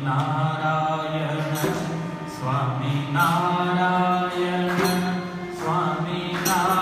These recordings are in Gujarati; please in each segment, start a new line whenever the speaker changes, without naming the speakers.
સ્વામિનારાયણ સ્વામિનારાયણ સ્વામિનારાયણ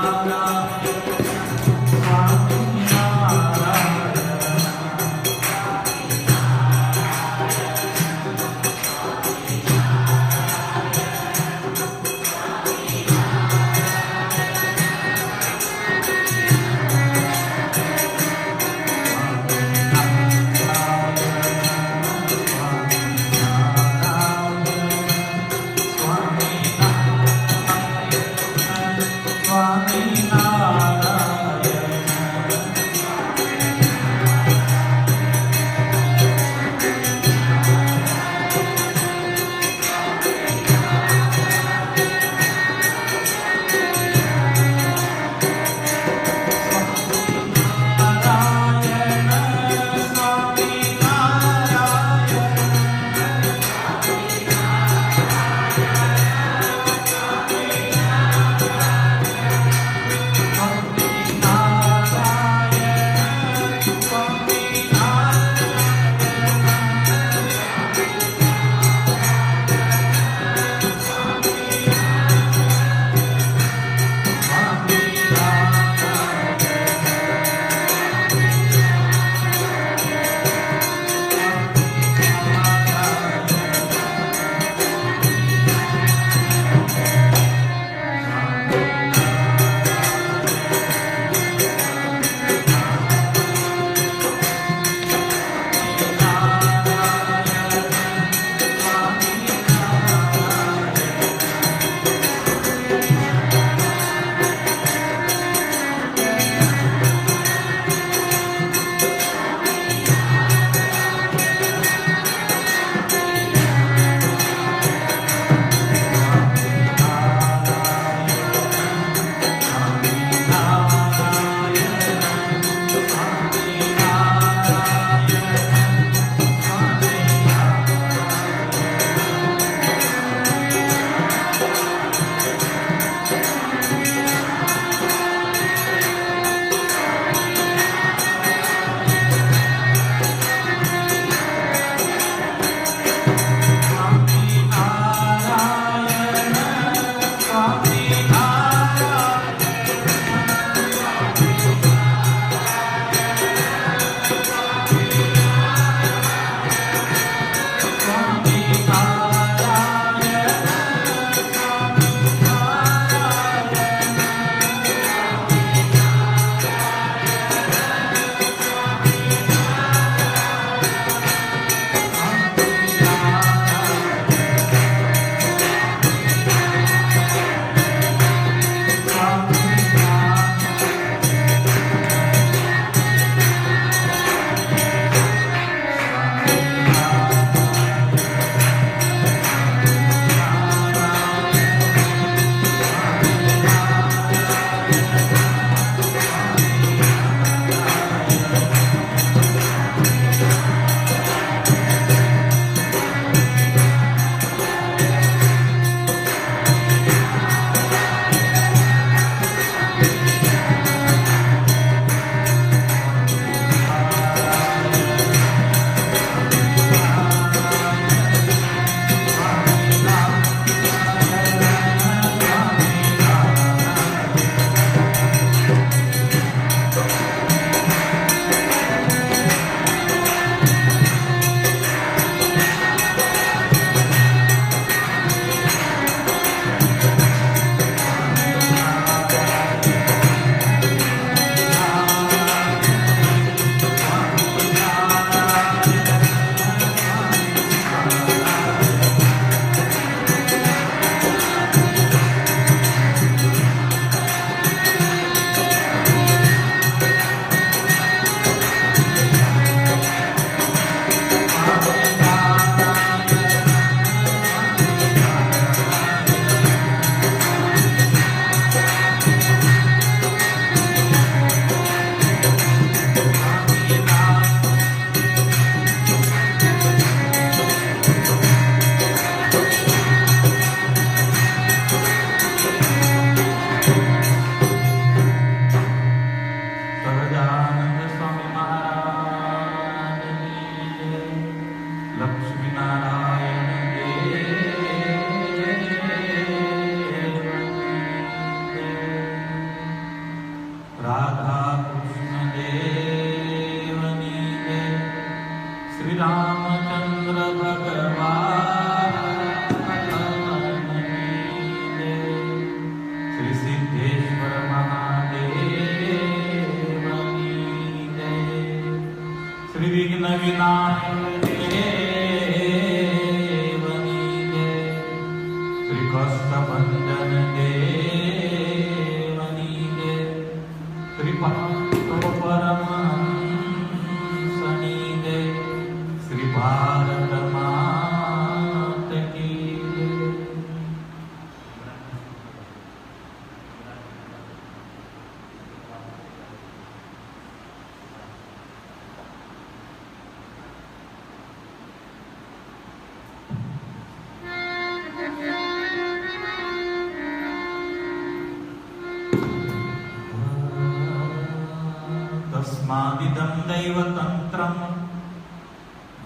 तस्मादिदं दैवतन्त्रं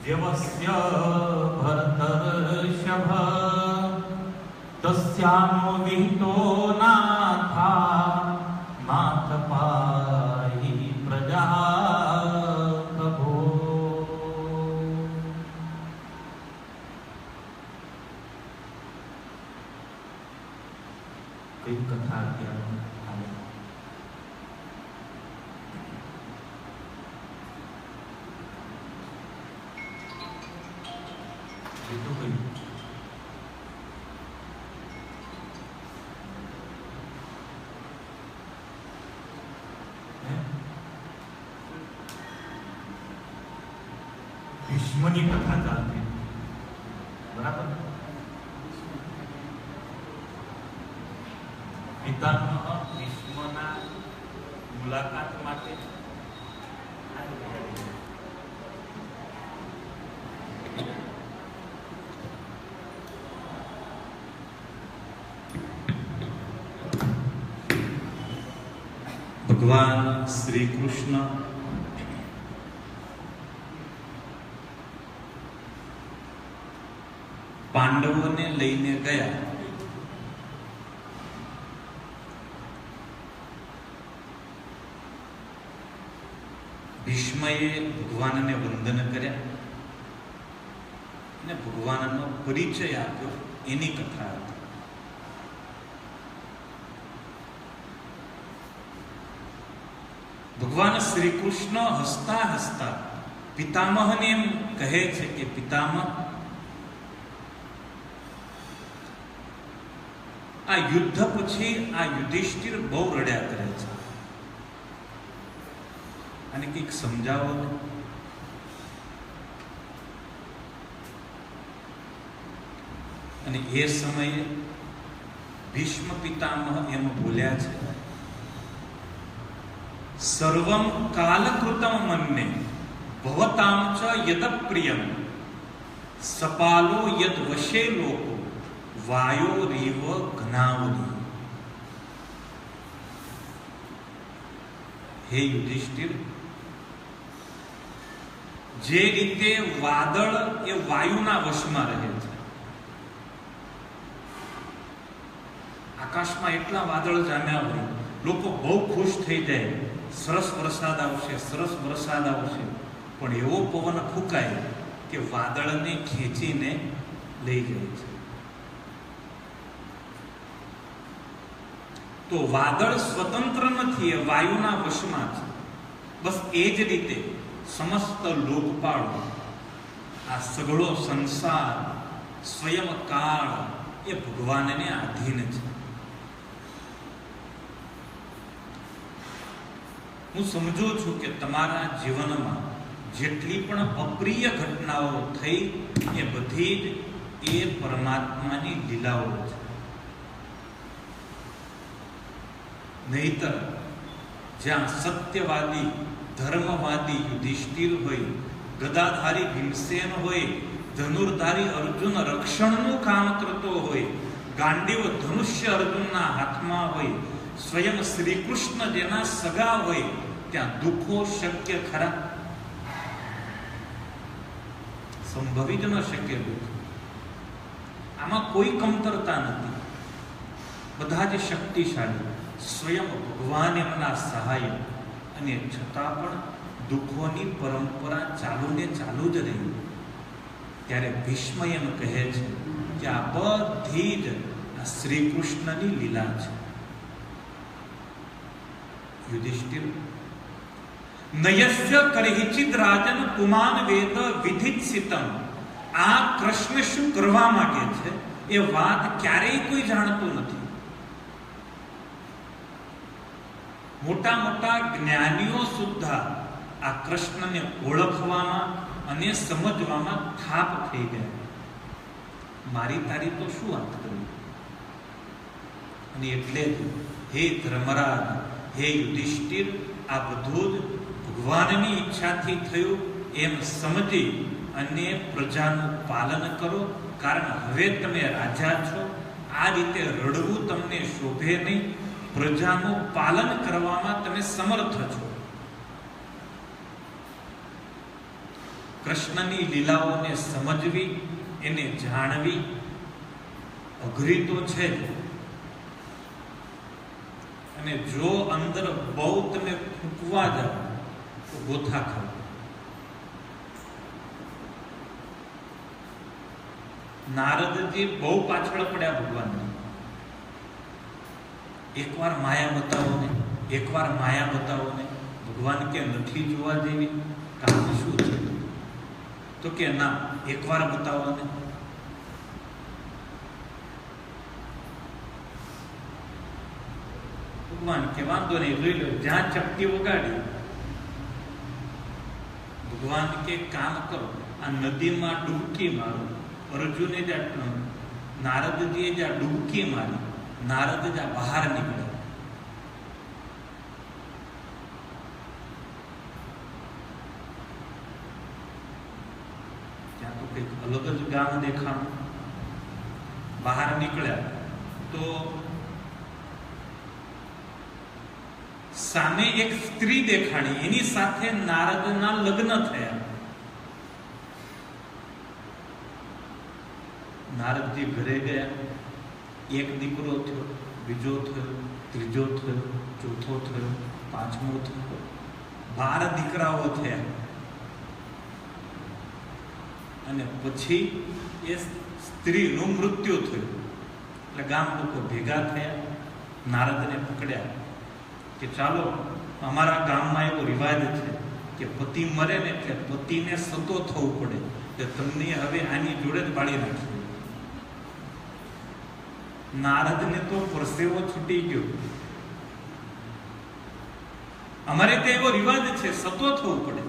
व्यवस्य भरतर्षभ तस्यानो विहितो नाथा नाथ पाहि प्रजा प्रभो। एक कथा ભીષ્મની કથા ચાલતી બરાબર. પિતામહ ભીષ્મના મુલાકાત માટે ભગવાન શ્રી કૃષ્ણ પાંડવોને લઈને ગયા. ભીષ્મએ ભગવાનને વંદન કર્યા અને ભગવાનનો પરિચય આપ્યો, એની કથા હતી. ભગવાન શ્રી કૃષ્ણ હસતા હસતા પિતામહને એમ કહે છે કે પિતામહ, આ યુદ્ધ પછી આ યુધિષ્ઠિર બહુ રડ્યા કરે છે અને કંઈક સમજાવો ને. અને એ સમયે ભીષ્મ પિતામહ એમ બોલ્યા છે, સર્વમ કાલકૃતમ મન્ને ભવતામ ચ યદ પ્રિયમ સપાલો યદ વશે લોકો વાયો રીવ ઘનાવની. હે યુધિષ્ઠિર, જે રીતે વાદળ એ વાયુના વશમાં રહે છે, આકાશમાં એટલા વાદળ જામ્યા હોય, લોકો બહુ ખુશ થઈ જાય, સરસ વરસાદ આવશે, સરસ વરસાદ આવશે, પણ એવો પવન ફૂંકાય કે વાદળને ખેંચીને લઈ જાય છે. તો વાદળ સ્વતંત્ર નથી, એ વાયુના વશમાં છે. બસ એ જ રીતે સમસ્ત લોકપાળો, આ સઘળો સંસાર, સ્વયં કાળ એ ભગવાનને આધીન છે. હું સમજુ છું કે તમારા જીવનમાં જેટલી પણ અપ્રિય ઘટનાઓ થઈ એ બધી જ એ પરમાત્માની લીલાઓ છે. નહીતર જ્યાં સત્યવાદી ધર્મવાદી યુધિષ્ઠિર હોય, ગદાધારી ભીમસેન હોય, ધનુર્ધારી અર્જુન રક્ષણનું કામ કરતો હોય, ગાંડીવ ધનુષ્ય અર્જુનના હાથમાં હોય, સ્વયં શ્રી કૃષ્ણ જેના સગા હોય, ત્યાં દુઃખો શક્ય ખરા? સંભવી જ ન શકે દુઃખ. આમાં કોઈ કમતરતા નથી. બધા જ શક્તિશાળી, સ્વયં ભગવાન એમના સહાય, અને છતાં પણ દુઃખોની પરંપરા ચાલુ ને ચાલુ જ રહી. ત્યારે ભીષ્મ એમ કહે છે કે આ બધી જ શ્રી કૃષ્ણની લીલા છે. યુધિષ્ઠિર, નયસ્ય કરહિચિત રાજન પુમાન વેદ વિધિત્સિતમ. આ કૃષ્ણ શું કરવા માંગે છે એ વાત ક્યારેય કોઈ જાણતું નથી. મોટા મોટા જ્ઞાનીઓ સુદ્ધા આ કૃષ્ણને ઓળખવામાં અને સમજવામાં થાપ થઈ ગયા. મારી તારી તો શું વાત કરવી. અને એટલે હે ધર્મરાજ, હે યુધિષ્ઠિર, આ બધું જ ભગવાનની ઈચ્છાથી થયું એમ સમજી અને પ્રજાનું પાલન કરો. કારણ હવે તમે રાજા છો. આ રીતે રડવું તમને શોભે નહીં. પ્રજાનું પાલન કરવામાં તમે સમર્થ છો. કૃષ્ણની લીલાઓને સમજવી, એને જાણવી અઘરી તો છે જ. અને જો અંદર બહુ તમે ફૂંકવા જાઓ તો ગોથા ખાવ. નારદજી બહુ પાછળ પડ્યા ભગવાનને. એકવાર માયા બતાવો ને, એકવાર માયા બતાવો ને. ભગવાન કે નથી જોવા જેવી. કામ શું છે? તો કે ના, એકવાર બતાવો ને. ભગવાન કે વાંધો નહીં, જોઈ લો. જ્યાં ચપટી વગાડી, ભગવાન કે કામ કરો, આ નદીમાં ડૂબકી મારો. અર્જુને જ્યાં, નારદજીએ જ્યાં ડૂબકી મારી, નારદ જ્યાં બહાર નીકળ્યા. ત્યાં તો કંઈક અલગ જ ગામ દેખાણું. બહાર નીકળ્યા તો સામે એક સ્ત્રી દેખાણી. એની સાથે નારદના લગ્ન થયા. નારદજી ઘરે ગયા. એક દીકરો થયો, બીજો થયો, ત્રીજો થયો, ચોથો થયો, પાંચમો થયો. 12 દીકરાઓ થયા. અને પછી એ સ્ત્રીનું મૃત્યુ થયું. એટલે ગામ લોકો ભેગા થયા, નારદને પકડ્યા કે ચાલો, અમારા ગામમાં એવો રિવાજ છે કે પતિ મરે ને એટલે પતિને સતો થવું પડે, એટલે તમને હવે આની જોડે જ બાળી નાખી. નારદને તો પરસેવો છૂટી ગયો. અમારે ત્યાં એવો રિવાજ છે, સતો થવું પડે.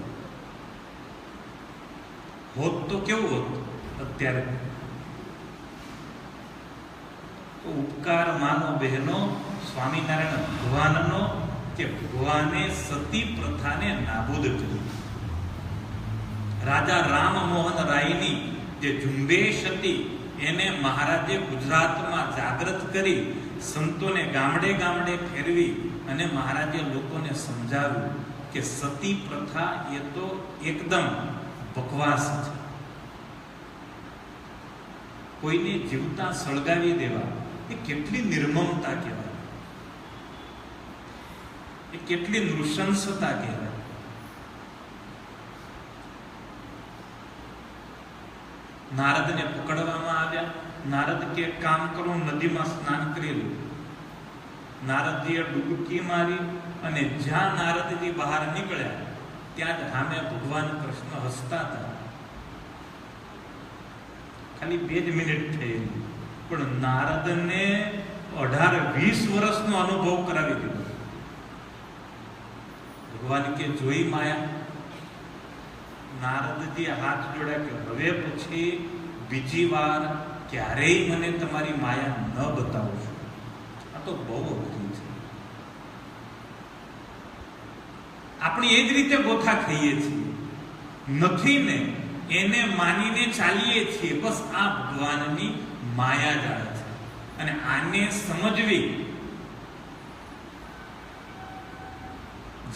હોત તો કેવું હોત અત્યારે. તો ઉપકાર માનો બહેનો સ્વામિનારાયણ ભગવાનનો કે ભગવાને સતી પ્રથાને નાબૂદ કરી. રાજા રામમોહન રાયની જે ઝુંબેશ હતી એને મહારાજે ગુજરાતમાં જાગૃત કરી, સંતોને ગામડે ગામડે ફેરવી અને મહારાજે લોકોને સમજાવ્યું કે સતી પ્રથા એ તો એકદમ બકવાસ છે. કોઈને જીવતા સળગાવી દેવા એ કેટલી નિર્મમતા કહેવાય, એ કેટલી નૃશંસતા કહેવાય. નારદને પકડવામાં આવ્યા. નારદ કે કામ કરો, નદીમાં સ્નાન કરી લો. નારદજીએ ડૂબકી મારી અને જ્યાં નારદજી બહાર નીકળ્યા ત્યાં જ સામે ભગવાન કૃષ્ણ હસતા હતા. ખાલી 2 જ મિનિટ થઈ, પણ નારદને 18-20 વર્ષનો અનુભવ કરાવી દીધો. ભગવાન કે જોઈ માયા. નારદજી હાથ જોડ્યા કે હવે પછી બીજી વાર ક્યારેય મને તમારી માયા ન બતાવશો. આ તો બહુ અઘરી છે. આપણે એ જ રીતે ગોથા ખાઈએ છીએ, નથી ને એને માનીને ચાલીએ છીએ. બસ આ ભગવાનની માયા જાળે છે. અને આને સમજવી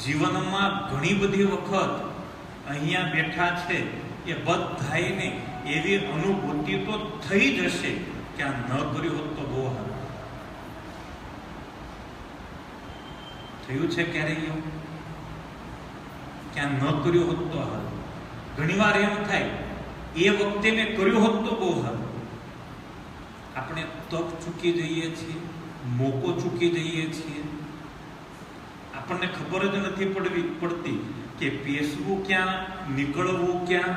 જીવનમાં ઘણી બધી વખત અહીંયા બેઠા છે એ બધાને એવી અનુભૂતિ તો થઈ જશે કે આ ન કર્યું હોત તો બહુ સારું. થયું છે ક્યારેય એવું કે આ ન કર્યું હોત તો સારું? ઘણી વાર એમ થાય એ વખતે મેં કર્યું હોત તો બહુ સારું. આપણે તક ચૂકી જઈએ છીએ, મોકો ચૂકી જઈએ છીએ. આપણને ખબર જ નથી પડતી કે પેસવું ક્યાં, નીકળવું ક્યાં.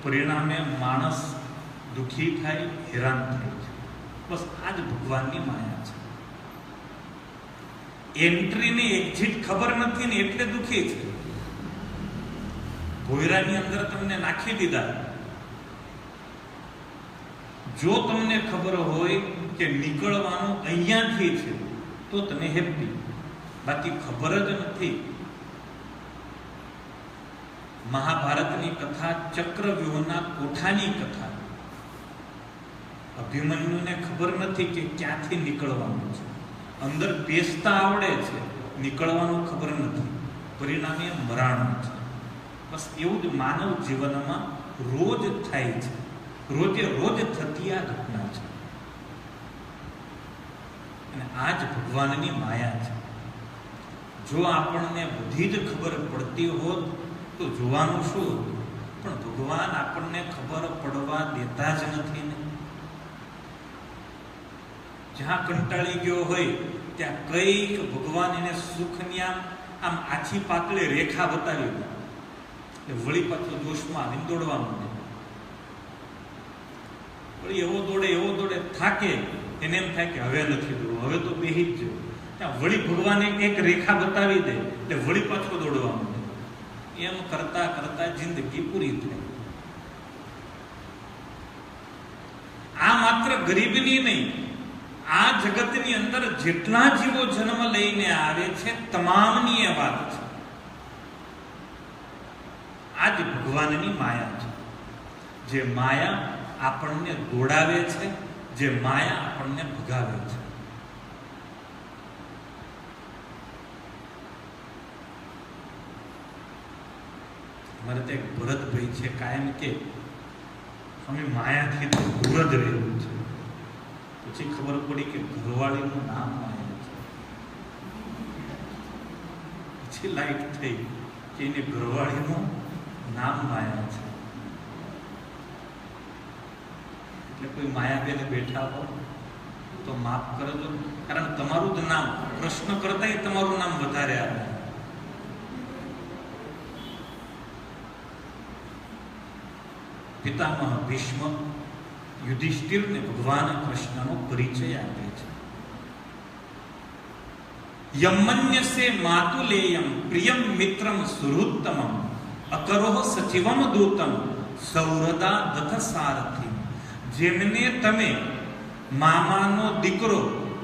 પરિણામે માણસ દુઃખી થાય, હેરાન થાય છે. બસ આ જ ભગવાનની માયા છે. એન્ટ્રી ને એક્ઝિટ ખબર નથી ને એટલે દુઃખી છે. ભોયરાની અંદર તમને નાખી દીધા, જો તમને ખબર હોય કે નીકળવાનું અહીંયાથી છે તો તમે હેપી. બાકી ખબર જ નથી. મહાભારતની કથા, ચક્રવ્યૂહના કોઠાની કથા. અભિમન્યુને ખબર નથી કે ક્યાંથી નીકળવાનું છે. અંદર બેસતા આવડે છે, નીકળવાનું ખબર નથી. પરિણામે મરાણું છે. બસ એવું જ માનવ જીવનમાં રોજ થાય છે. રોજે રોજ થતી આ ઘટના છે. અને આ જ ભગવાનની માયા છે. જો આપણને બધી જ ખબર પડતી હોત તો જોવાનું શું હતું? પણ ભગવાન આપણને ખબર પડવા દેતા જ નથી ને. જ્યાં કંટાળી ગયો હોય ત્યાં કઈક ભગવાન એને સુખની આમ આછી પાતળી રેખા બતાવી દે એટલે વળી પાછો જોશમાં આવીને દોડવા માંડે. વળી એવો દોડે થાકે, એને એમ થાય કે હવે નથી દોડવું, હવે તો બેહી જ જવું. ત્યાં વળી ભગવાને એક રેખા બતાવી દે એટલે વળી પાછો દોડવા માંડે. એમ કરતા કરતા જિંદગી પૂરી થઈ. આ માત્ર ગરીબની નહીં, આ જગતની અંદર જેટલા જીવો જન્મ લઈને આવે છે તમામની એ વાત છે. આ જ ભગવાનની માયા છે. જે માયા આપણને દોડાવે છે, જે માયા આપણને ભગાવે છે. મારે ત્યાં એક ભરતભાઈ છે, કાયમ કે અમે માયાથી તો દૂર જ રહેવું છે. પછી ખબર પડી કે ઘરવાળીનું નામ માયા છે. પછી લાઈટ થઈ કે એની ઘરવાળીનું નામ માયા છે. એટલે કોઈ માયાબેન બેઠા હો તો માફ કરજો, કારણ તમારું જ નામ પ્રશ્ન કરતા તમારું નામ વધારે આવે. પિતામહ ભીષ્મ યુધિષ્ઠિરને ભગવાન કૃષ્ણનો પરિચય આપે છે. યમન્યસે માતુલેયમ પ્રિયમ મિત્રમ સુહૃત્તમમ અકરોહ સચિવમ દૂતમ સૌરદા દથ સારથિ. જેમને તમે મામાનો દીકરો,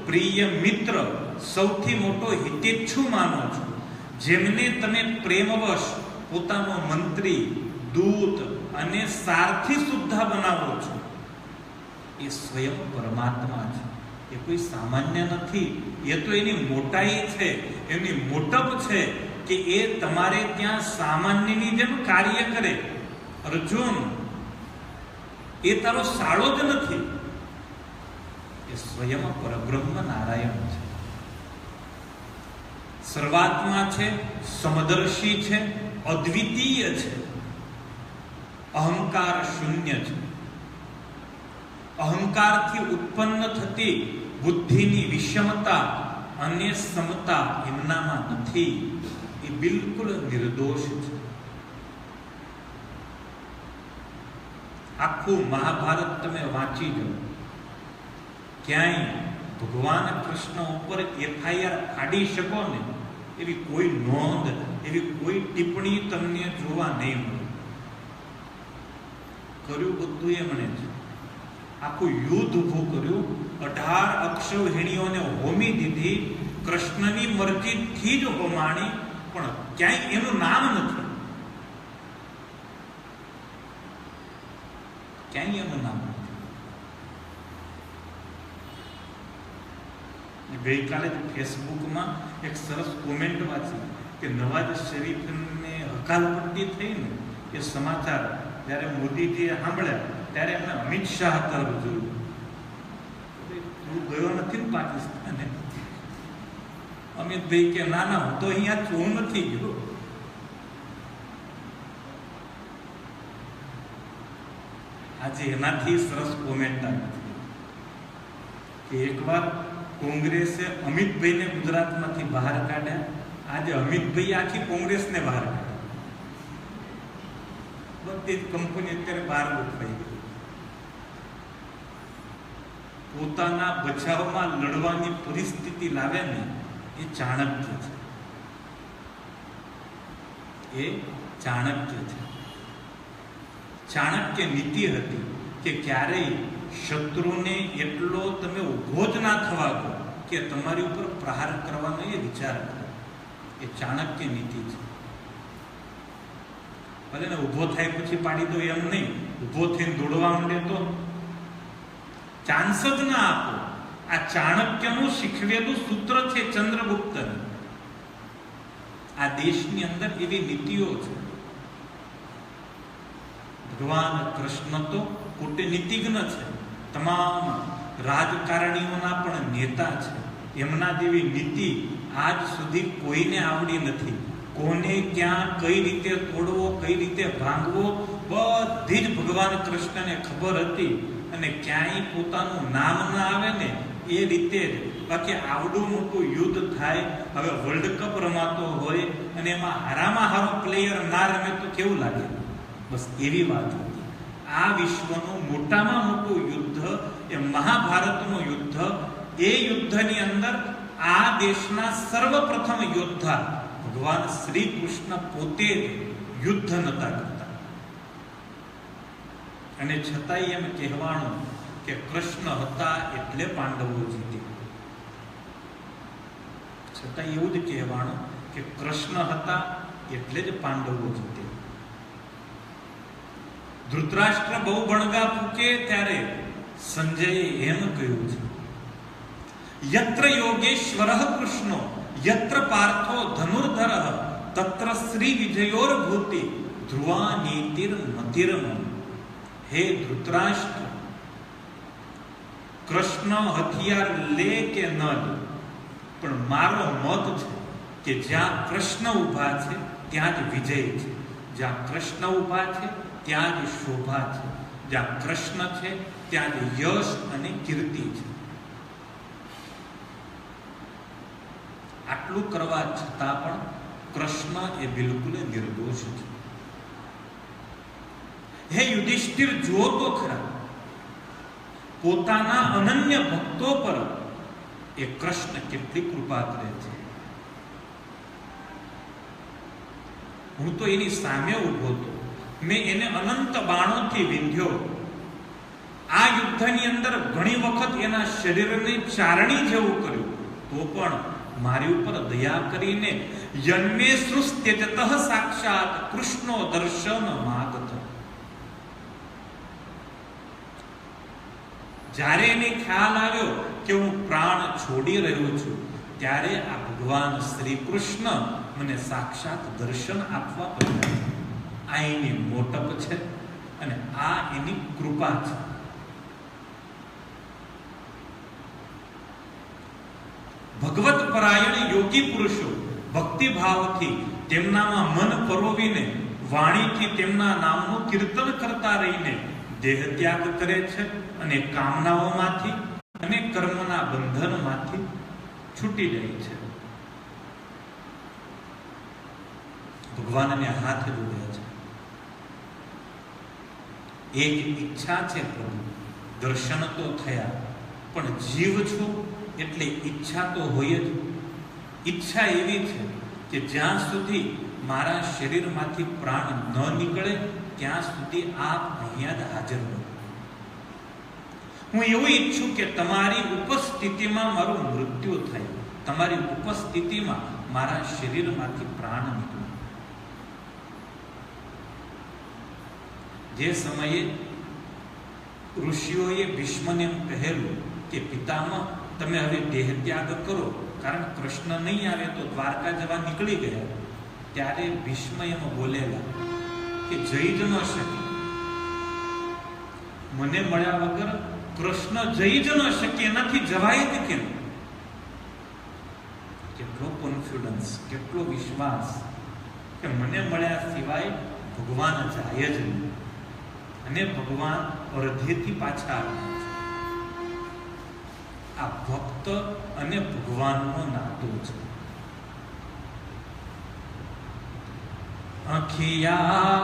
પ્રિય મિત્ર, સૌથી મોટો હિતેચ્છુ માનો છો, જેમને તમે પ્રેમવશ પોતાનો મંત્રી, દૂત અને સારથી સુદ્ધા બનાવો છો, એ સ્વયં પરમાત્મા છે. એ કોઈ સામાન્ય નથી. એ તો એની મોટાઈ છે, એની મોટપ છે કે એ તમારે ત્યાં સામાન્યની જેમ કાર્ય કરે. અર્જુન, એ તારો સાળો જ નથી. એ સ્વયં પરબ્રહ્મ નારાયણ છે. સર્વાત્મા છે, સમદર્શી છે, અદ્વિતીય છે, અહંકાર શૂન્ય છે. અહંકારથી ઉત્પન્ન થતી બુદ્ધિની વિષમતા અને સમતા એમનામાં નથી. એ બિલકુલ નિર્દોષ છે. આખું મહાભારત તમે વાંચી જો, ક્યાંય ભગવાન કૃષ્ણ ઉપર FIR ફાડી શકો ને એવી કોઈ નોંધ, એવી કોઈ ટિપ્પણી તમને જોવા નહીં મળે. કર્યું બધું એમણે જ. આખું યુદ્ધ ઉભું કર્યું, 18 અક્ષૌહિણીઓને હોમી દીધી, કૃષ્ણની મરજીથી જ હોમાણી, પણ ક્યાંય એનું નામ નથી. ક્યાંય એનું નામ નથી. ગઈકાલે જ ફેસબુકમાં એક સરસ કોમેન્ટ વાંચી કે નવાજ શરીફને હકાલપટ્ટી થઈ ને એ સમાચાર જ્યારે મોદીજીએ સાંભળ્યા ત્યારે એમને અમિત શાહ તરફ જોયું. તું ગયો નથી ને પાકિસ્તાને? અમિતભાઈ કે ના ના, હું તો અહીંયા છું નથી ગયો. આજે એનાથી સરસ કોમેન્ટ આવી કે એકવાર કોંગ્રેસે અમિતભાઈને ગુજરાતમાંથી બહાર કાઢ્યા, આજે અમિતભાઈ આખી કોંગ્રેસને બહાર કાઢ્યા. બધી જ કંપની અત્યારે બહાર ગોઠવાઈ ગઈ. પોતાના બચાવમાં લડવાની પરિસ્થિતિ લાવે ને એ ચાણક્ય છે. એ ચાણક્ય છે. ચાણક્ય નીતિ હતી કે ક્યારેય શત્રુને એટલો તમે ઉભો જ ના થવા દો કે તમારી ઉપર પ્રહાર કરવાનો એ વિચાર કરો. એ ચાણક્ય નીતિ છે. ભલે ને ઉભો થાય પછી પાડી દો એમ નહીં, ઉભો થઈને દોડવા માંડે તો ચાન્સ જ ના આપો. આ ચાણક્યનું શીખવેલું સૂત્ર છે ચંદ્રગુપ્ત. આ દેશની અંદર એવી નીતિઓ છે. ભગવાન કૃષ્ણ તો કૂટનીતિજ્ઞ છે, તમામ રાજકારણીઓના પણ નેતા છે. એમના જેવી નીતિ આજ સુધી કોઈને આવડી નથી. કોને ક્યાં કઈ રીતે તોડવો, કઈ રીતે ભાંગવો, બધી જ ભગવાન કૃષ્ણને ખબર હતી. અને ક્યાંય પોતાનું નામ ના આવે ને એ રીતે જ. બાકી આવડું મોટું યુદ્ધ થાય, હવે વર્લ્ડ કપ રમાતો હોય અને એમાં હારામાં હારો પ્લેયર ના રમે તો કેવું લાગે? બસ એવી વાત હતી. આ વિશ્વનું મોટામાં મોટું યુદ્ધ એ મહાભારતનું યુદ્ધ. એ યુદ્ધની અંદર આ દેશના સર્વપ્રથમ યોદ્ધા ભગવાન શ્રી કૃષ્ણ પોતે યુદ્ધ નતા કરતા. અને છતાંય એમ કહેવાનું કે કૃષ્ણ હતા એટલે પાંડવો જીત્યા. છતાં એવું જ કહેવાનું કે કૃષ્ણ હતા એટલે જ પાંડવો જીત્યા. ધૃતરાષ્ટ્ર બહુ બણગા ફૂકે ત્યારે સંજયે એમ કહ્યું છે, યત્ર યોગેશ્વર કૃષ્ણો યત્ર પાર્થો ધનુર્ધર તત્ર શ્રી વિજયોર ભૂતિ ધ્રુવા નીતિર મતિરમ. હે ધૃતરાષ્ટ્ર, કૃષ્ણ હથિયાર લે કે ન લે, પણ મારો મત છે કે જ્યાં કૃષ્ણ ઊભા છે ત્યાં જ વિજય છે. જ્યાં કૃષ્ણ ઊભા છે ત્યાં જ શોભા છે. જ્યાં કૃષ્ણ છે ત્યાં જ યશ અને કીર્તિ છે. આટલું કરવા છતાં પણ કૃષ્ણ એ બિલકુલ નિર્દોષ છે. હે યુધિષ્ઠિર, જુઓ તો ખરા, પોતાના અનન્ય ભક્તો પર એ કૃષ્ણ કેટલી કૃપા કરે છે. હું તો એની સામે ઉભો હતો, મેં એને અનંત બાણોથી વિંધ્યો. આ યુદ્ધની અંદર ઘણી વખત એના શરીરને ચારણી જેવું કર્યું, તો પણ મારી ઉપર દયા કરીને યન્મે સૃષ્ટ્યજતઃ સાક્ષાત કૃષ્ણો દર્શન માગત. જ્યારે એને ખ્યાલ આવ્યો કે હું પ્રાણ છોડી રહ્યો છું, ત્યારે આ ભગવાન શ્રી કૃષ્ણ મને સાક્ષાત દર્શન આપવા પડ્યા. આ એની મોટપ છે અને આ એની કૃપા છે. ભગવત પરાયણ યોગી પુરુષો ભક્તિભાવથી તેમનામાં મન પરોવીને વાણીથી તેમના નામનું કીર્તન કરતા રહીને દેહ ત્યાગ કરે છે અને કામનાઓમાંથી અને કર્મના બંધનમાંથી છૂટી જાય છે. ભગવાનને હાથ જોડે છે. એક ઈચ્છા છે પ્રભુ, દર્શન તો થયા, પણ જીવ છું એટલે ઈચ્છા તો હોય જ. ઈચ્છા એવી છે કે જ્યાં સુધી મારા શરીરમાંથી પ્રાણ ન નીકળે ત્યાં સુધી આપ અહીંયા જ હાજર રહો. હું એવું ઈચ્છું કે તમારી ઉપસ્થિતિમાં મારું મૃત્યુ થાય, તમારી ઉપસ્થિતિમાં મારા શરીરમાંથી પ્રાણ નીકળે. જે સમયે ઋષિઓએ ભીષ્મને એમ કહેલું કે પિતામહ, તમે હવે દેહ ત્યાગ કરો, કારણ કૃષ્ણ નહીં આવે તો દ્વારકા જવા નીકળી ગયા, ત્યારે ભીષ્મ એમ બોલેલા કે જઈ જ ન શકે, મને મળ્યા વગર કૃષ્ણ જઈ જ ન શકે, એનાથી જવાય જ કેમ? કેટલો કોન્ફિડન્સ, કેટલો વિશ્વાસ કે મને મળ્યા સિવાય ભગવાન જાય જ નહીં, અને ભગવાન અડધેથી પાછા આવે છે. આ ભક્ત અને ભગવાનનો નાતો છે. અખિયા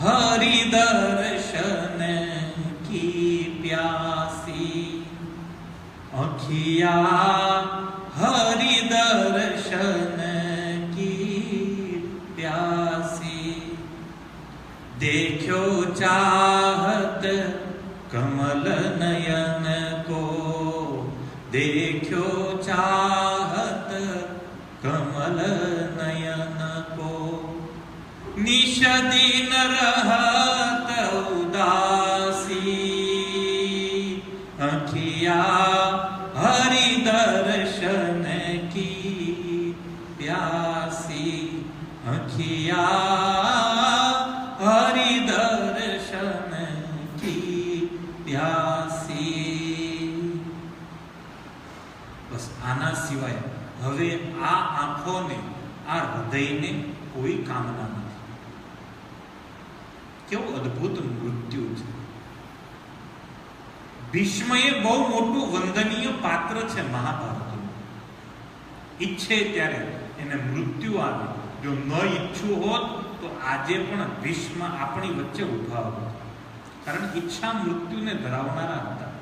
હરિ દર્શન કી પ્યાસી, અખિયા હરિ દર્શન કી પ્યાસી, દેખ્યો ચાહત કમલ નયન કો, દેખ્યો ચાહત કમલ નયન કો, નિશ દિન રહત ઉદાસી, અખિયા હરિ દર્શન કી પ્યાસી, અખિયા હરિ દર્શન કી પ્યાસી. બસ આના સિવાય હવે આ આંખોને, આ હૃદયને કોઈ કામના નથી. કેવું અદ્ભુત મૃત્યુ છે. ભીષ્મ એ બહુ મોટું વંદનીય પાત્ર છે મહાભારતનું. ઈચ્છે ત્યારે એને મૃત્યુ આવે. જો ન ઈચ્છું હોત તો આજે પણ ભીષ્મ આપણી વચ્ચે ઉભા હોત, કારણ ઈચ્છા મૃત્યુને ધરાવનારા હતા.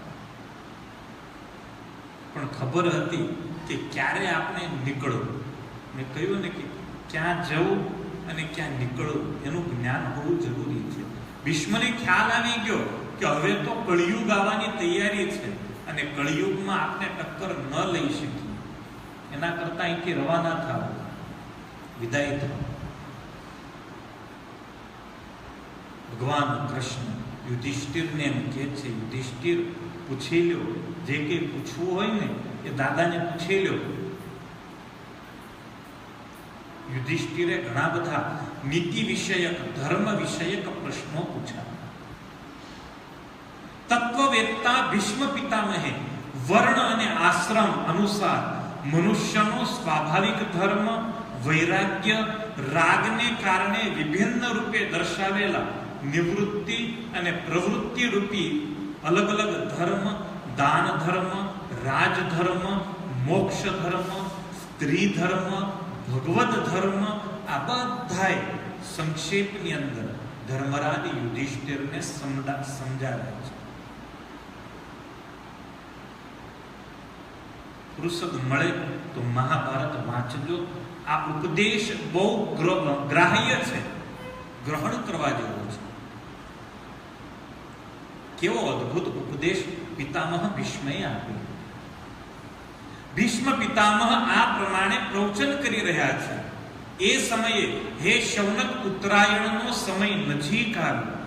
પણ ખબર હતી કે ક્યારે આપણે નીકળવું. મેં કહ્યું ને કે ક્યાં જવું અને ક્યાં નીકળવું એનું જ્ઞાન હોવું જરૂરી છે. ભીષ્મને ખ્યાલ આવી ગયો કે હવે તો કળિયુગ આવવાની તૈયારી છે, અને કળિયુગમાં આપણે ટક્કર ન લઈ શકીએ, એના કરતા અહીંથી રવાના થાવ, વિદાય થાવ. ભગવાન કૃષ્ણ યુધિષ્ઠિરને એમ કહે છે, યુધિષ્ઠિર પૂછી લ્યો, જે કંઈ પૂછવું હોય ને એ દાદાને પૂછી લ્યો. યુધિષ્ઠિરે ઘણા બધા નીતિ વિષયક, ધર્મ વિષયક પ્રશ્નો પૂછ્યા. તત્વવેત્તા ભીષ્મ પિતામહે વર્ણ અને આશ્રમ અનુસાર મનુષ્યનો સ્વાભાવિક ધર્મ, વૈરાગ્ય, રાગને કારણે વિભિન્ન રૂપે દર્શાવેલા નિવૃત્તિ અને પ્રવૃત્તિ રૂપી અલગ અલગ ધર્મ, દાન ધર્મ, રાજ ધર્મ, મોક્ષ ધર્મ, સ્ત્રી ધર્મ, ભગવદ ધર્મ, આ બધાય સંક્ષેપની અંદર ધર્મરાજ યુધિષ્ઠિરને સમજાવે છે. ફુરસદ મળે તો મહાભારત વાંચજો. આ ઉપદેશ બહુ ગ્રાહ્ય છે, ગ્રહણ કરવા જેવો છે. કેવો અદ્ભુત ઉપદેશ પિતામહ ભીષ્મએ આપ્યો. ભીષ્મ પિતામહ આ પ્રમાણે પ્રવચન કરી રહ્યા છે. એ સમયે હે શૌનક, ઉત્તરાયણનો સમય નજીક આવ્યો.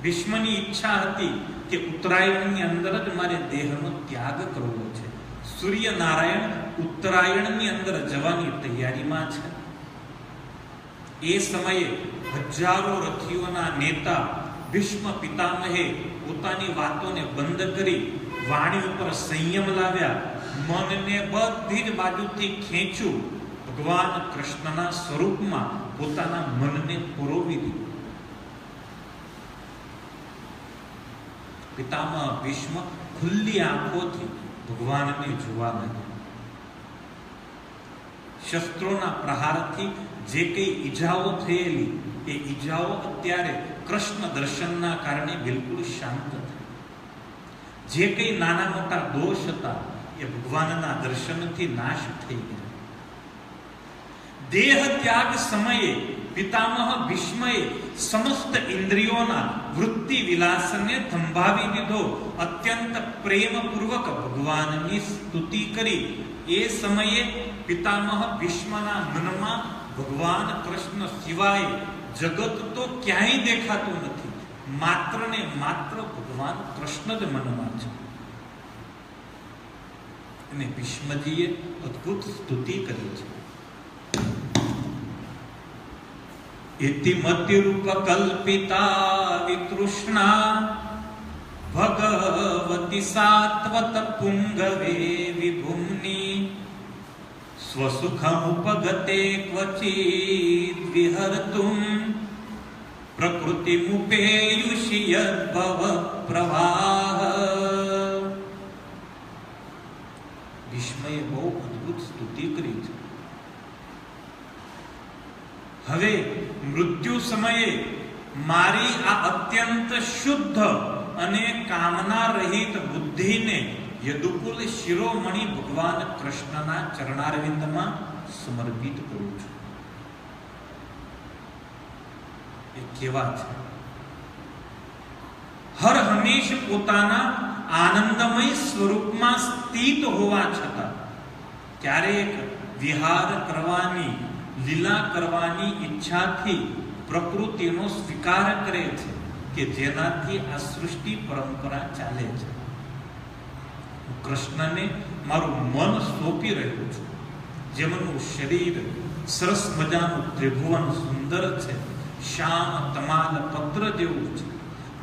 ભીષ્મની ઈચ્છા હતી કે ઉત્તરાયણની અંદર જ મારે દેહનો ત્યાગ કરવો છે. સૂર્યનારાયણ ઉત્તરાયણની અંદર જવાની તૈયારીમાં છે. એ સમયે હજારો રથીઓના નેતા ભીષ્મ પિતામહે પોતાની વાતોને બંધ કરી વાણી ઉપર સંયમ લાવ્યા. મનને બધી જ બાજુથી ખેંચ્યું. ભગવાન કૃષ્ણના સ્વરૂપમાં પોતાના મનને પરોવી દીધું. પિતામહ ભીષ્મ ખુલ્લી આંખોથી ભગવાનને જોવા લાગ્યા. શસ્ત્રોના પ્રહારથી જે કઈ ઈજાઓ થયેલી એ ઈજાઓ અત્યારે કૃષ્ણ દર્શનના કારણે બિલકુલ શાંત થઈ. જે કઈ નાના મોટા દોષ હતા એ ભગવાનના દર્શનથી નાશ થઈ ગયા. દેહ ત્યાગ સમયે પિતામહ ભીષ્મએ સમસ્ત ઇન્દ્રિયોના વૃત્તિ વિલાસને થંભાવી દીધો. અત્યંત પ્રેમપૂર્વક ભગવાનની સ્તુતિ કરી. એ સમયે પિતામહ ભીષ્મના મનમાં ભગવાન કૃષ્ણ સિવાય જગત તો ક્યાંય દેખાતું નથી. માત્ર ને માત્ર ભગવાન કૃષ્ણ જ મનમાં છે. અને ભીષ્મજીએ અદ્ભુત સ્તુતિ કરી છે. ઇતિમતિરૂપ કલ્પિતા વિતૃષ્ણા ભગવતી સાત્વત પુંગવે વિભુમ્ની સ્વસુખમુપગતે ક્વચિદ વિહર્તુમ પ્રકૃતિમુપેયુષિ યદ્ભવ પ્રવાહ. ભીષ્મએ બહુ અદ્ભુત સ્તુતિ કરી છે. હવે મૃત્યુ સમયે મારી આ અત્યંત શુદ્ધ અને કામના રહિત બુદ્ધિને યદુકુલ શિરોમણિ ભગવાન કૃષ્ણના ચરણારવિંદમાં સમર્પિત કરું છું. એ કેવા છે? હર હંમેશ પોતાના આનંદમય સ્વરૂપમાં સ્થિત હોવા છતાં ક્યારેક વિહાર કરવાની, લીલા કરવાની ઈચ્છાથી પ્રકૃતિનો સ્વીકાર કરે છે કે જેનાથી આ સૃષ્ટિ પરંપરા ચાલે છે. કૃષ્ણને મારું મન સોંપી રહ્યું છું. જેમનું શરીર સરસ મજાનું ત્રિભુવન સુંદર છે, શ્યામ તમાલ પત્ર જેવું છે,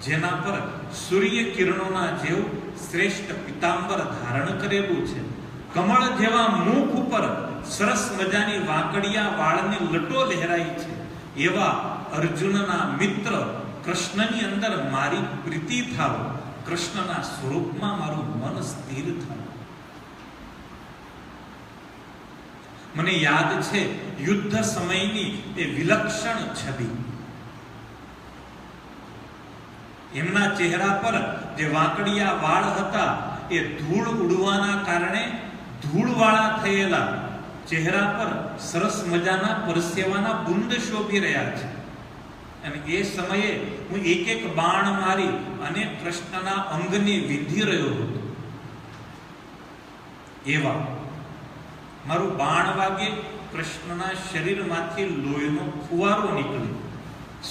જેના પર સૂર્ય કિરણોના જેવું શ્રેષ્ઠ પિતાંબર ધારણ કરેલું છે, કમળ જેવા મુખ ઉપર સરસ મજાની વાંકડિયા વાળની લટો લહેરાઈ છે, એવા અર્જુનના મિત્ર કૃષ્ણની અંદર મારી પ્રીતિ થાવ, કૃષ્ણના સ્વરૂપમાં મારું મન સ્થિર થાવ. મને યાદ છે યુદ્ધ સમયની એ વિલક્ષણ છબી. એમના ચહેરા પર જે વાંકડિયા વાળ હતા એ ધૂળ ઉડવાના કારણે ધૂળવાળા થયેલા ચહેરા પર સરસ મજાના પરસેવાના બુંદ શોભી રહ્યા છે. અને એ સમયે હું એક એક બાણ મારી અને કૃષ્ણના અંગને વિંધી રહ્યો હતો. એવા મારું બાણ વાગે કૃષ્ણના શરીરમાંથી લોહીનો ફુવારો નીકળ્યો.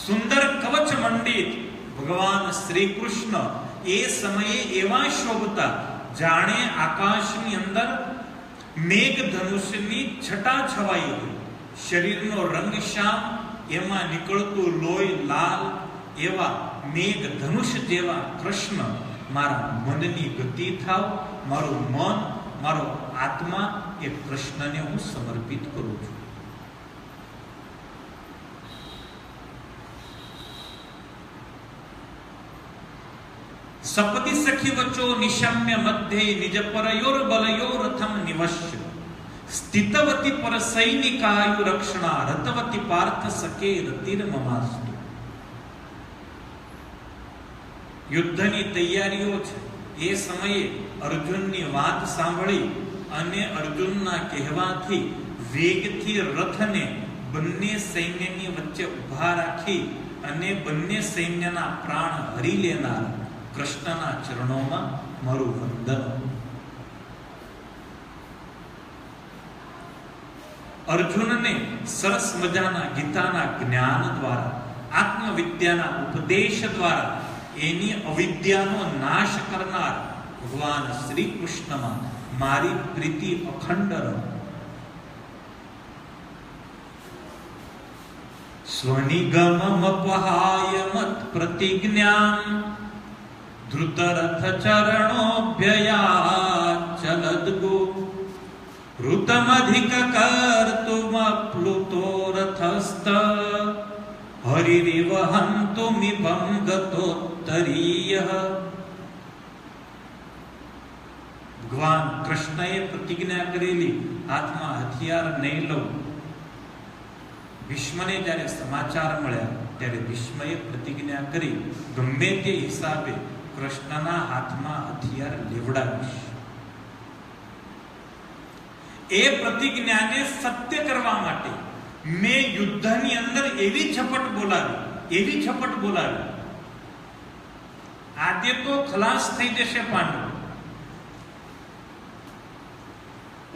સુંદર કવચ મંડિત ભગવાન શ્રી કૃષ્ણ એ સમયે એવા શોભતા જાણે આકાશની અંદર મેઘ ધનુષની છટા છવાઈ હોય. શરીરનો રંગ શ્યામ, એમાં નીકળતું લોહી લાલ, એવા મેઘ ધનુષ જેવા કૃષ્ણ મારા મનની ગતિ થાવ. મારું મન, મારો આત્મા એ કૃષ્ણને હું સમર્પિત કરું છું. સપતિ સખી વચો નિશમ્ય મધ્યે નિજ પરયોર બલયોરથમ નિવશ્ય સ્થિતવતી પર સૈનિકાયુ રક્ષણા રતવતી પાર્થ સકે રતિર મમાસ્તુ. યુદ્ધની તૈયારીઓ છે. એ સમયે અર્જુનની વાત સાંભળી અને અર્જુનના કહેવાથી વેગથી રથને બંને સૈન્યની વચ્ચે ઉભા રાખી અને બંને સૈન્યના પ્રાણ હરી લેનાર કૃષ્ણના ચરણોમાં મારું વંદન. અર્જુનને સરસ મજાના ગીતાના જ્ઞાન દ્વારા, આત્મવિદ્યાના ઉપદેશ દ્વારા એની અવિદ્યાનો નાશ કરનાર ભગવાન શ્રી કૃષ્ણમાં મારી પ્રીતિ અખંડ રહે. સ્વનિગમમપહાય મત પ્રતિજ્ઞાં ધૃતરથ ચરણોભ્યયાચલદ્ગો ઋતમધિક કર્તુમપ્લુતો રથસ્ત હરિરિવ હંતુમિભં ગતોત્તરીયઃ. ભગવાન કૃષ્ણએ પ્રતિજ્ઞા કરેલી હાથમાં હથિયાર નહીં લઉં. ભીષ્મને જ્યારે સમાચાર મળ્યા ત્યારે ભીષ્મએ પ્રતિજ્ઞા કરી ગમે તે હિસાબે કૃષ્ણના હાથમાં હથિયાર લેવડાવીશ. એ પ્રતિજ્ઞાને સત્ય કરવા માટે મેં યુદ્ધની અંદર એવી ઝપટ બોલાવી આજે તો ખલાસ થઈ જશે પાંડવ.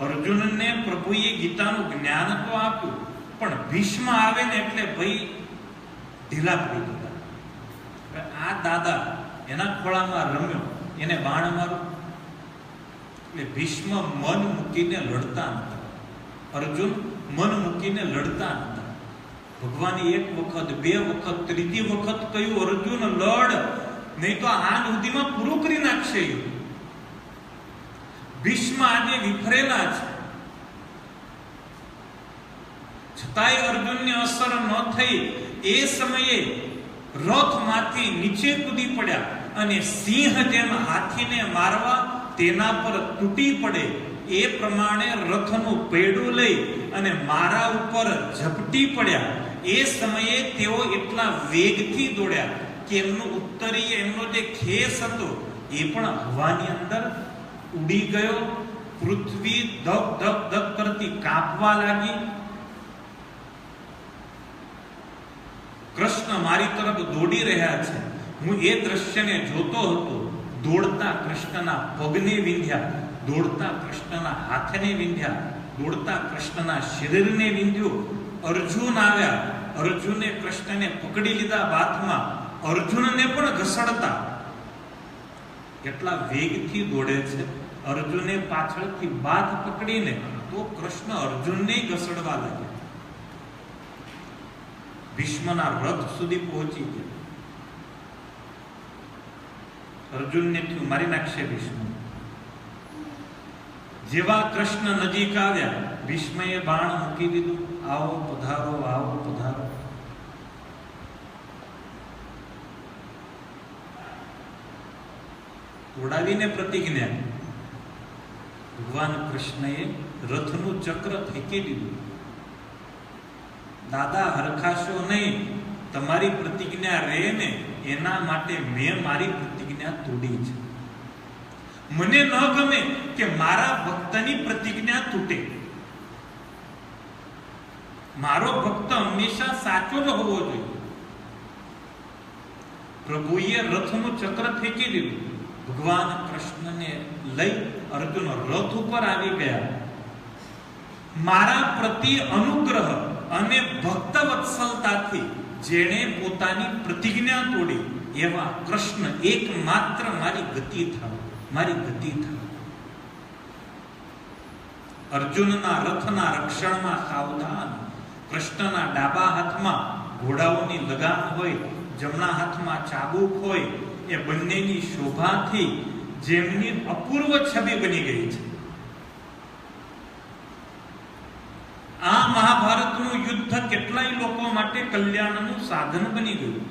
અર્જુનને પ્રભુએ ગીતાનું જ્ઞાન તો આપ્યું, પણ ભીષ્મ આવે ને એટલે ભાઈ ઢીલા પડી ગયા. આ દાદા એના ખોળામાં રમ્યો, એને બાણ મારું. એટલે ભીષ્મ મન મૂકીને લડતા નતા, અર્જુન મન મૂકીને લડતા નતા. ભગવાને એક વખત, બે વખત, ત્રીજી વખત કહ્યું, અર્જુન લડ, નહીં તો આ સુધીમાં પૂરું કરી નાખશે. ભીષ્મ આજે વિફરેલા છે, છતાંય અર્જુનને અસર ન થઈ. એ સમયે રથમાંથી નીચે કૂદી પડ્યા અને સિંહ જેમ હાથીને મારવા તેના પર તૂટી પડે એ પ્રમાણે રથનું પૈડું લઈ અને મારા ઉપર ઝપટી પડ્યા. એ સમયે તેઓ એટલા વેગથી દોડ્યા કે એમનું ઉત્તરીય, એમનો જે ખેસ હતો એ પણ હવાની અંદર ઉડી ગયો. પૃથ્વી ધક ધક ધક કરતી કાંપવા લાગી. કૃષ્ણ મારી તરફ દોડી રહ્યા છે. હું એ દ્રશ્યને જોતો હતો. દોડતા કૃષ્ણના પગને વિંધ્યા, દોડતા કૃષ્ણના હાથને વિંધ્યા, દોડતા કૃષ્ણના શરીરને વિંધ્યું. અર્જુન આવ્યા, અર્જુને કૃષ્ણને પકડી લીધા બાથમાં, અર્જુનને પણ ઘસડતા. કેટલા વેગથી દોડે છે. અર્જુને પાછળથી બાથ પકડીને તો કૃષ્ણ અર્જુનને ઘસડવા લાગ્યા. ભીષ્મના રથ સુધી પહોંચી ગયા. અર્જુનને થયું મારી નાખશે ભીષ્મ. જેવા કૃષ્ણ નજીક આવ્યા, ભીષ્મએ બાણ મૂકી દીધું. આવો પધારો, આવો પધારો. તોડાવીને પ્રતિજ્ઞા. ભગવાન કૃષ્ણએ રથનું ચક્ર ફેંકી દીધું. દાદા હરખાશો નહીં, તમારી પ્રતિજ્ઞા રહે ને એના માટે મેં મારી પ્રતિજ્ઞા તોડી છે. મને ન ગમે કે મારા ભક્તની પ્રતિજ્ઞા તૂટે. મારો ભક્ત હંમેશા સાચો જ હોવો જોઈએ. પ્રભુએ રથનું ચક્ર ફેંકી દીધું. ભગવાન કૃષ્ણને લઈ અર્જુન રથ ઉપર આવી ગયા. મારા પ્રતિ અનુગ્રહ અને ભક્ત વત્સલતાથી જેણે પોતાની પ્રતિજ્ઞા તોડી એવા કૃષ્ણ એકમાત્ર મારી ગતિ થાવ, મારી ગતિ થાવ. અર્જુનના રથના રક્ષણમાં સાવધાન. કૃષ્ણના ડાબા હાથમાં ઘોડાઓની લગામ હોય, જમણા હાથમાં ચાબુક હોય. એ બંનેની શોભાથી જેમની અપૂર્વ છબી બની ગઈ છે. આ મહાભારતનું યુદ્ધ કેટલાય લોકો માટે કલ્યાણનું સાધન બની ગયું.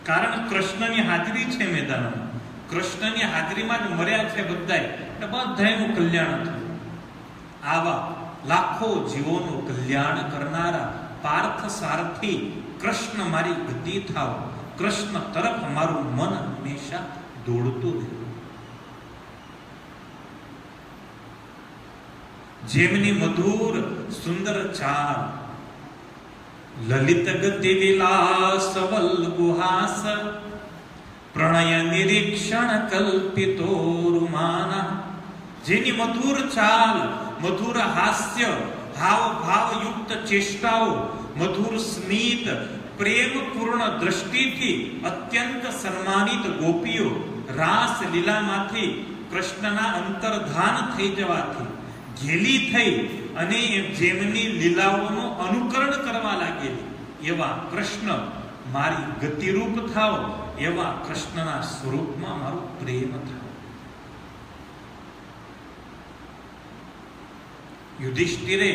કારણ કૃષ્ણની હાજરી છે મેદાનમાં. કૃષ્ણની હાજરીમાં જ મર્યા છે બધાય, એટલે બધાયનું કલ્યાણ થયું. આવા લાખો જીવોનું કલ્યાણ કરનારા પાર્થ સારથી કૃષ્ણ મારી ગતિ થાવ. કૃષ્ણ તરફ મારું મન હંમેશા દોડતું રહે. જેમની મધુર સુંદર ચાલ, લલિત ગતિ વિલાસ વલ્ગુહાસ, પ્રણય નિરીક્ષણ કલ્પિતો રૂમાન. જેની મધુર ચાલ, મધુર હાસ્ય, ભાવ ભાવ યુક્ત ચેષ્ટાઓ, મધુર સ્મિત, પ્રેમપૂર્ણ દ્રષ્ટિથી અત્યંત સન્માનિત ગોપીઓ રાસ લીલામાંથી કૃષ્ણના અંતર્ધાન થઈ જવાથી ઘેલી થઈ અને જેમની લીલાઓનું અનુકરણ કરવા લાગેલી એવા કૃષ્ણ મારી ગતિરૂપ થાવ. એવા કૃષ્ણના સ્વરૂપમાં મારો પ્રેમ થાવ. યુધિષ્ઠિરે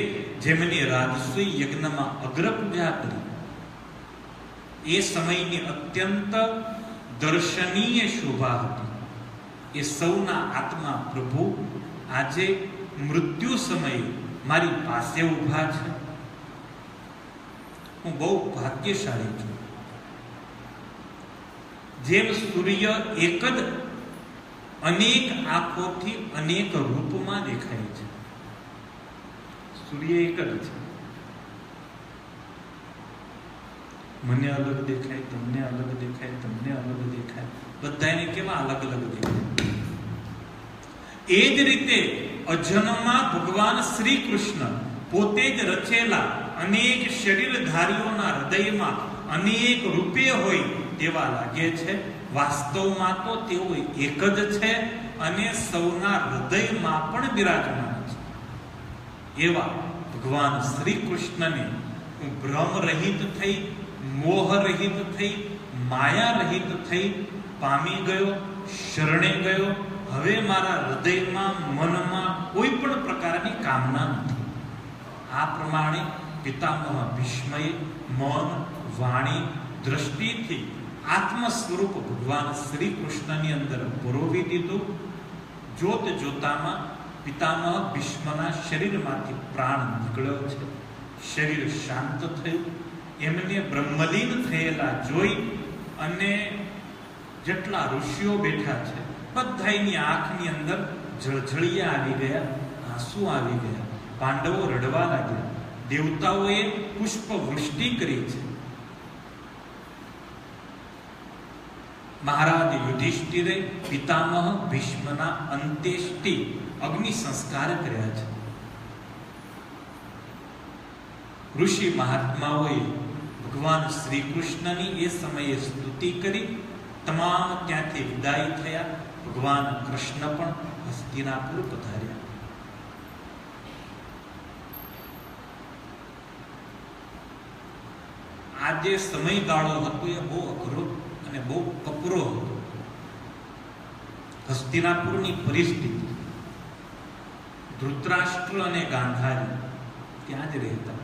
જેમની રાજસૂય યજ્ઞમાં અગ્ર પૂજા કરી, એ સમયની અત્યંત દર્શનીય શોભા હતી. એ સૌના આત્મા પ્રભુ આજે મૃત્યુ સમયે મારી પાસે ઉભા છે. હું બહુ ભાગ્યશાળી છું. જેમ સૂર્ય એક જ અનેક આંખોથી અનેક રૂપમાં દેખાય છે. સૂર્ય એક જ છે. મને અલગ દેખાય, તમને અલગ દેખાય, તમને અલગ દેખાય, બધાને કેવા અલગ અલગ દેખાય. એ જ રીતે અજન્મા ભગવાન શ્રી કૃષ્ણ પોતે જ રચેલા અનેક શરીરધારીઓના હૃદયમાં અનેક રૂપે હોય તેવા લાગે છે. વાસ્તવમાં તો તેઓ એક જ છે અને સૌના હૃદયમાં પણ બિરાજમાન છે. એવા ભગવાન શ્રી કૃષ્ણને હું ભ્રમ રહિત થઈ, મોહ રહિત થઈ, માયા રહિત થઈ પામી ગયો, શરણે ગયો. હવે મારા હૃદયમાં, મનમાં કોઈ પણ પ્રકારની કામના નથી. આ પ્રમાણે પિતામહ ભીષ્મએ મન, વાણી, દ્રષ્ટિથી આત્મ સ્વરૂપ ભગવાન શ્રી કૃષ્ણની અંદર પરોવી દીધું. જોત જોતામાં પિતામહ ભીષ્મના શરીરમાંથી પ્રાણ નીકળ્યો છે. શરીર શાંત થયું. એમને બ્રહ્મલીન થયેલા જોઈ અને જેટલા ઋષિઓ બેઠા છે બધાની આંખની અંદર જળજળિયા આવી ગયા, આંસુ આવી ગયા. પાંડવો રડવા લાગ્યા. દેવતાઓએ પુષ્પ વૃષ્ટિ કરી છે. મહારાજ યુધિષ્ઠિરે પિતામહ ભીષ્મના અંત્યેષ્ટિ અગ્નિ સંસ્કાર કર્યા છે. ઋષિ મહાત્માઓએ ભગવાન શ્રી કૃષ્ણની એ સમયે સ્તુતિ કરી. તમામ ત્યાંથી વિદાય થયા. ભગવાન કૃષ્ણ પણ હસ્તિનાપુર પધાર્યા. આ જે સમયગાળો હતો એ બહુ અઘરો અને બહુ કપરો હતો. હસ્તિનાપુરની પરિસ્થિતિ, ધૃતરાષ્ટ્ર અને ગાંધારી ત્યાં જ રહેતા.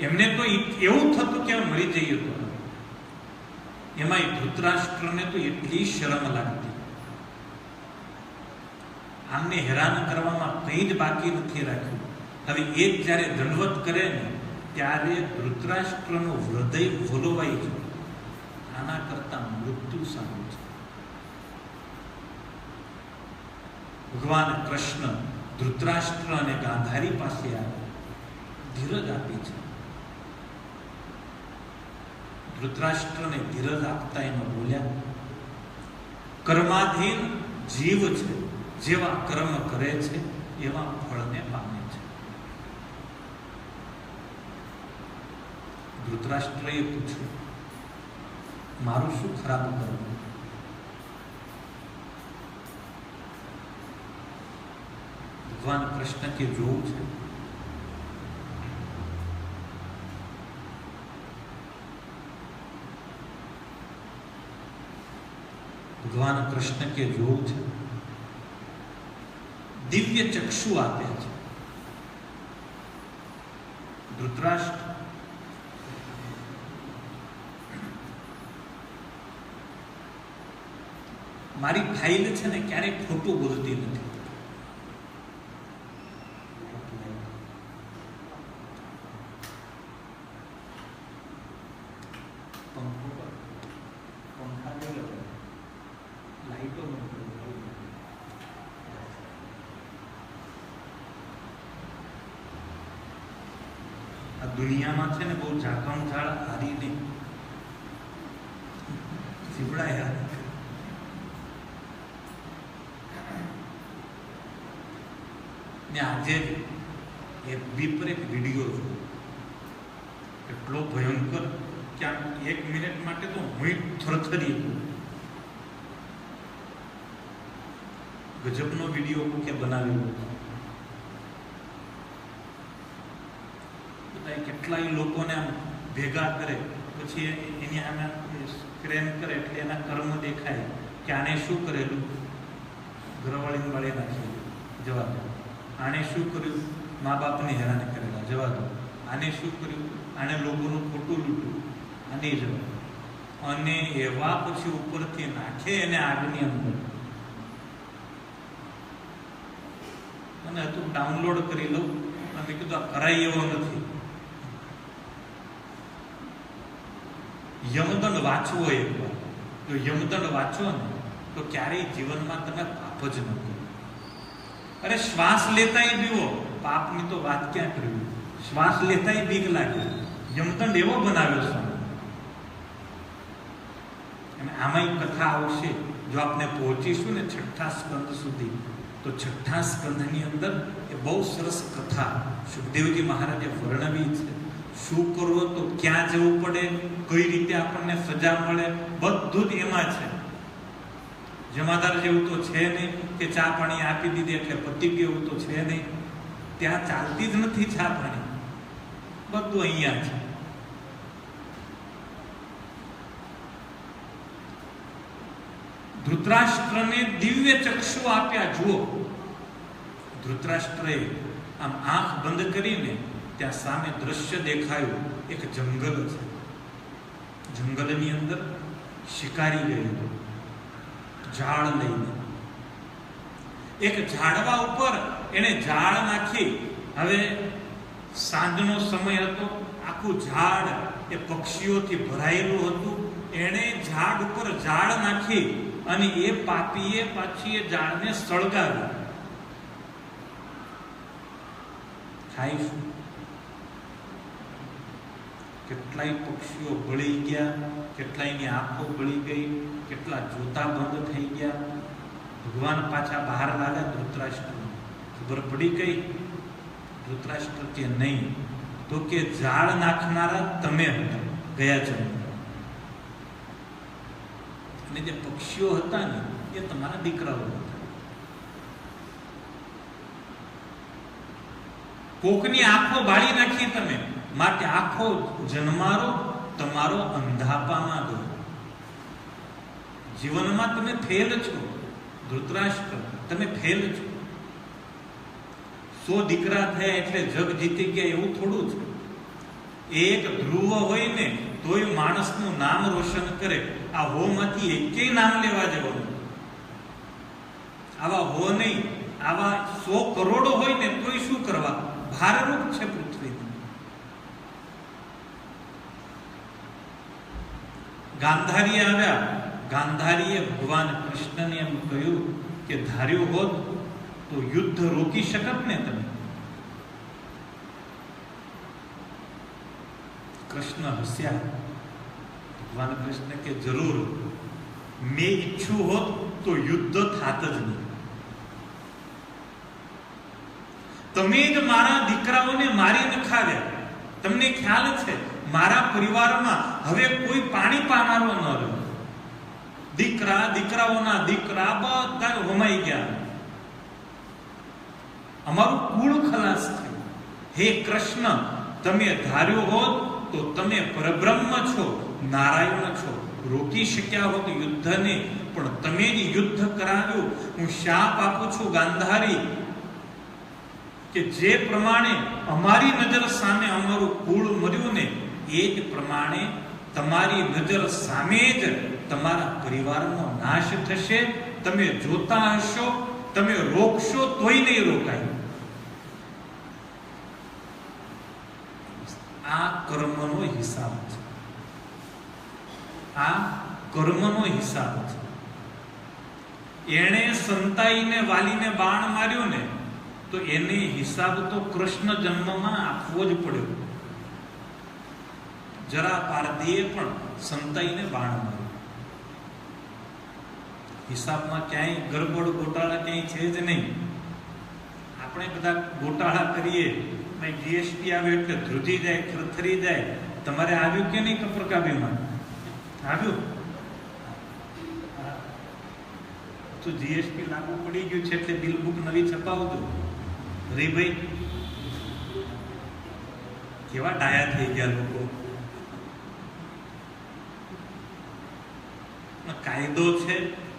એમને તો એવું થતું કે મરી જઈએ તો. એમાં ધૃતરાષ્ટ્રને તો એટલી શરમ લાગતી. આમને હેરાન કરવામાં કંઈ જ બાકી નથી રાખ્યું. હવે એ જ્યારે દંડવત કરે ને ત્યારે ધૃતરાષ્ટ્રનું હૃદય વલોવાઈ ગયું. આના કરતા મૃત્યુ સારું છે. ભગવાન કૃષ્ણ ધૃતરાષ્ટ્ર અને ગાંધારી પાસે આવ્યા, ધીરજ આપી છે. ધૃતરાષ્ટ્રને ધીરજ આપતા એમાં બોલ્યા, કર્માધીન જીવ છે, જેવા કર્મ કરે છે એવા ફળને પામે છે. ધૃતરાષ્ટ્રએ પૂછ્યું, મારું શું ખરાબ કર્મ? ભગવાન કૃષ્ણ કે જોવું છે. ભગવાન કૃષ્ણ કે જોવું છે. દિવ્ય ચક્ષુ આપે છે. ધૃતરાષ્ટ્ર મારી ફાઇલ છે ને ક્યારેય ખોટું બોલતી નથી. આ દુનિયામાં છે ને બહુ ઝાકમ ઝાડ હારી નહીં, જીવડાય ને. આજે એફબી પર એક વિડીયો જોયો, એટલો ભયંકર કે આમ 1 મિનિટ માટે તો હું થરથરી ગયો. ગજબનો વિડીયો કે બનાવેલો. બધા કેટલાય લોકોને આમ ભેગા કરે, પછી એની સામે સ્ક્રેન કરે એટલે એના કર્મ દેખાય કે આને શું કરેલું, ઘરવાળીને વાળી નાખી જવા દો. આને શું કર્યું, મા બાપને હેરાન કરેલા, જવા દો. આને શું કર્યું, આને લોકોનું ખોટું લૂંટ્યું, આને જવા દો. અને એવા પછી ઉપરથી નાખે એને આગની અંદર. અને તું ડાઉનલોડ કરી લઉં અને કીધું આ કરાય એવો નથી. યમદંડ વાંચવો એકવાર. જો યમદંડ વાંચો ને તો ક્યારેય જીવનમાં તમે પાપ જ ન કરો. અરે શ્વાસ લેતાય બીવો, પાપની તો વાત ક્યાં કરવી. શ્વાસ લેતાય બીક લાગે. યમદંડ એવો બનાવ્યો છે. અને આમાં કથા આવશે, જો આપણે પહોંચીશું ને 6થા સ્કંદ સુધી, તો 6થા સ્કંદની અંદર એ બહુ સરસ કથા સુખદેવજી મહારાજે વર્ણવી છે. શું કરવો તો ક્યાં જવું પડે, કઈ રીતે આપણને સજા મળે, બધું જ એમાં છે. જમાદાર જેવું તો છે નહીં કે ચા પાણી આપી દીધી એટલે પતી ગયું તો છે નહીં. ત્યાં ચાલતી જ નથી ચા પાણી, બધું અહીંયા છે. ધૃતરાષ્ટ્રને દિવ્ય ચક્ષુ આપ્યા. જુઓ, ધૃતરાષ્ટ્રએ આમ આંખ બંધ કરીને ત્યાં સામે દ્રશ્ય દેખાયું. એક જંગલ છે. જંગલની અંદર શિકારી ગયેલો ઝાડ લઈને. એક ઝાડવા ઉપર એને ઝાડ નાખી. હવે સાંજનો સમય હતો, આખું ઝાડ એ પક્ષીઓથી ભરાયેલું હતું. એણે ઝાડ ઉપર ઝાડ નાખી અને એ પાપીએ પાછી એ ઝાડને સળગાવ્યું. થાય શું? કેટલાય પક્ષીઓ બળી ગયા, કેટલાયની આંખો બળી ગઈ, કેટલા જોતા બંધ થઈ ગયા. ભગવાન પાછા બહાર લાવ્યા ધૃતરાષ્ટ્ર. ખબર પડી ગઈ. ધૃતરાષ્ટ્ર કે નહીં, તો કે ઝાડ નાખનારા તમે હતા ગયા જન્મ, અને જે પક્ષીઓ હતા ને એ તમારા દીકરાઓ હતા. કોકની આંખો બાળી નાખી તમે, માટે આખો જન્મારો તમારો અંધાપામાં ગયો. જીવનમાં તમે ફેલ છો ધૃતરાષ્ટ્ર, તમે ફેલ છો. 100 દીકરા થયા એટલે જગ જીતી ગયા એવું થોડું છે. એક ધ્રુવ હોય ને તોય માણસનું નામ રોશન કરે. આ હો માંથી એકેય નામ લેવા જવાનું. આવા હો નહીં, આવા 100 કરોડો હોય ને તોય શું કરવા? ભારરૂપ છે પૃથ્વી. ગાંધારી આવ્યા. ગાંધારીએ ભગવાન કૃષ્ણને એમ કહ્યું કે ધાર્યું હોત તો યુદ્ધ રોકી શકત ને તમે. કૃષ્ણ હસ્યા. ભગવાન કૃષ્ણ કે જરૂર, મેં ઈચ્છું હોત તો યુદ્ધ થાત જ નહીં. તમે જ મારા દીકરાઓને મારી નખાવ્યા. તમને ખ્યાલ છે મારા પરિવારમાં હવે કોઈ પાણી પાનારો ન રહ્યો. દીકરા, દીકરાઓના દીકરા બધા હોમાઈ ગયા. અમારું કુળ ખલાસ થયું. હે કૃષ્ણ, તમે ધાર્યો હોત તો તમે પરબ્રહ્મ છો, નારાયણ છો, રોકી શક્યા હોત યુદ્ધને, પણ તમે જ યુદ્ધ કરાવ્યું. હું શાપ આપું છું ગાંધારી કે જે પ્રમાણે અમારી નજર સામે અમારું કુળ મર્યું ને એ જ પ્રમાણે તમારી નજર સામે જ તમારા પરિવારનો નાશ થશે. તમે જોતા હશો, તમે રોકશો તોય નહીં રોકાય. આ કર્મનો હિસાબ છે. આ કર્મનો હિસાબ છે. એણે સંતાઈને વાલીને બાણ માર્યું ને તો એને હિસાબ તો કૃષ્ણ જન્મમાં આપવો જ પડ્યો. જરા પારધીએ પણ સંતાઈને બાણ માર્યું. હિસાબમાં ક્યાંય ગરબડ ગોટાળા ક્યાંય છે જ નહીં. આપણે બધા ગોટાળા કરીએ, જીએસટી આવે એટલે ધ્રુજી જાય, થરથરી જાય. તમારે આવ્યું કે નહીં કપરકાબીમાં? આવ્યું તો જીએસટી લાગુ પડી ગયું છે એટલે બિલ બુક નવી છપાવજો. રે ભાઈ, કેવા ડાયા થઈ ગયા લોકો. કાયદો છે,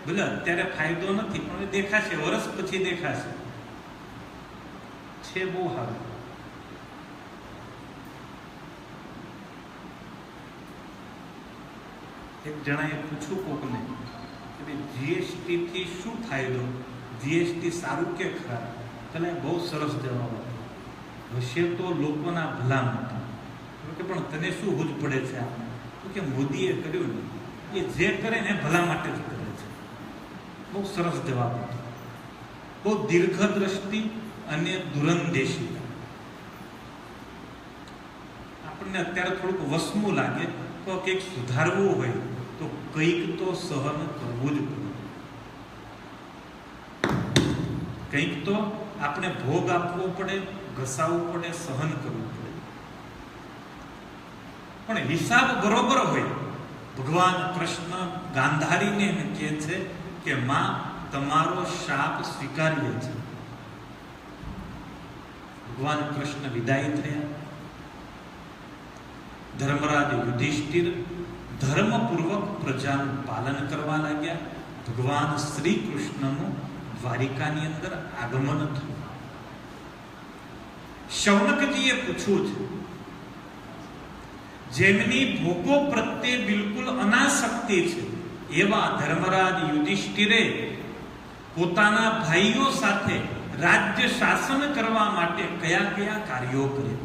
ભલે અત્યારે ફાયદો નથી પણ દેખાશે, વર્ષ પછી દેખાશે. છે બહુ સારું. એક જણાએ પૂછ્યું કોકને કે જીએસટી થી શું ફાયદો, જીએસટી સારું કે ખરાબ? તને બહુ સરસ જવાબ આપ્યો. હશે તો લોકોના ભલા માટે. પણ તને શું હુજ પડે છે? તો કે મોદીએ કર્યું ને એ જે કરે ને ભલા માટે જ કરે છે. બહુ સરસ જવાબ હતો. બહુ દીર્ઘદ્રષ્ટિ અને દૂરંદેશી. આપણને અત્યારે થોડુંક વસમું લાગે તો કંઈક સુધારવું હોય તો કંઈક તો સહન કરવું જ પડે. કંઈક તો આપણે ભોગ આપવો પડે, ઘસાવવું પડે, સહન કરવું પડે. પણ હિસાબ બરોબર હોય. ભગવાન કૃષ્ણ ગાંધારીને કહે છે કે માં તમારો શાપ સ્વીકાર્ય છે. ભગવાન કૃષ્ણ વિદાય થયા. ધર્મરાજ યુધિષ્ઠિર ધર્મપૂર્વક પ્રજાનું પાલન કરવા લાગ્યા. ભગવાન શ્રી કૃષ્ણનું દ્વારિકાની અંદર આગમન થયું. શૌનકજીએ પૂછ્યું છે, જેમની ભોગો પ્રત્યે બિલકુલ અનાસક્તિ છે એવા ધર્મરાજ યુધિષ્ઠિરે પોતાના ભાઈઓ સાથે રાજ્ય શાસન કરવા માટે કયા કયા કાર્યો કર્યા?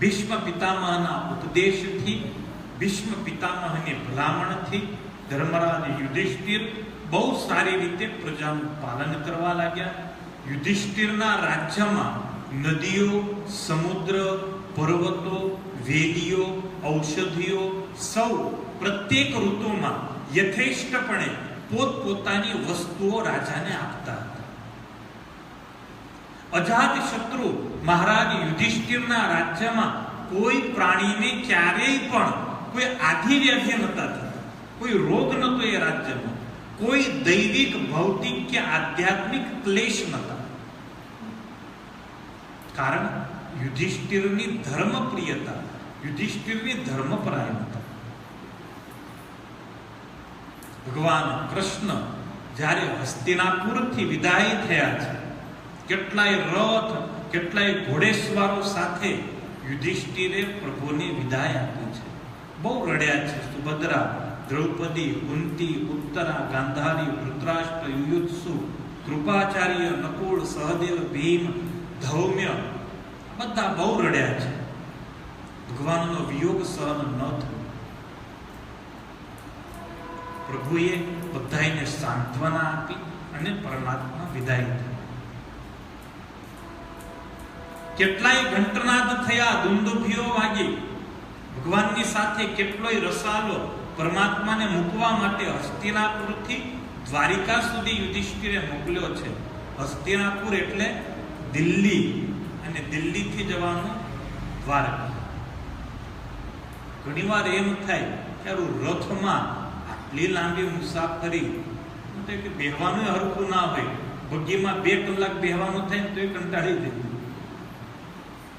ભીષ્મ પિતામહના ઉપદેશથી, ભીષ્મ પિતામહની ભલામણથી ધર્મરાજ યુધિષ્ઠિર બહુ સારી રીતે પ્રજાનું પાલન કરવા લાગ્યા. યુધિષ્ઠિરના રાજ્યમાં નદીઓ, સમુદ્ર, પર્વતો, વેદીઓ, ઔષધિઓ સૌ પ્રત્યેક ઋતુમાં યથેષ્ટપણે પોતપોતાની વસ્તુઓ રાજાને આપતા હતા. અજાત શત્રુ મહારાજ યુધિષ્ઠિરના રાજ્યમાં કોઈ પ્રાણીને ક્યારેય પણ કોઈ આધિવ્યાધિ નહોતા થતા, કોઈ રોગ નહોતો એ રાજ્યમાં, કોઈ દૈવિક, ભૌતિક કે આધ્યાત્મિક ક્લેશ નહોતા. કારણ યુધિષ્ઠિરની ધર્મપ્રિયતા, યુધિષ્ઠિરની ધર્મપરાયણતા. ભગવાન કૃષ્ણ જ્યારે હસ્તિનાપુરથી વિદાય થયા છે, કેટલાય રથ, કેટલાય ઘોડેસવારો સાથે યુધિષ્ઠિરે પ્રભુને વિદાય આપી છે. બહુ રડ્યા છે. સુભદ્રા, દ્રૌપદી, કુંતી, ઉત્તરા, ગાંધારી, ધૃતરાષ્ટ્ર, યુયુત્સુ, કૃપાચાર્ય, નકુળ, સહદેવ, ભીમ, ધૌમ્ય બધા બહુ રડ્યા છે. ભગવાનનો વિયોગ સહન ન થયો. પ્રભુએ બધાને સાંત્વના આપી અને પરમાત્મા વિદાય થયા. કેટલાય ઘંટનાદ થયા, દુંદુભીઓ વાગી. ભગવાનની સાથે કેટલોય રસાલો પરમાત્માને મૂકવા માટે હસ્તિનાપુરથી દ્વારિકા સુધી યુધિષ્ઠિરે મોકલ્યો છે. હસ્તિનાપુર એટલે દિલ્હી, અને દિલ્હીથી જવાનું દ્વારકા. ઘણીવાર એમ થાય કે રથમાં આટલી લાંબી મુસાફરી કે બેહવાનું હરખું ના હોય, બગીમાં 2 કલાક બેહવાનું થાય ને તો એ કંટાળી જાય.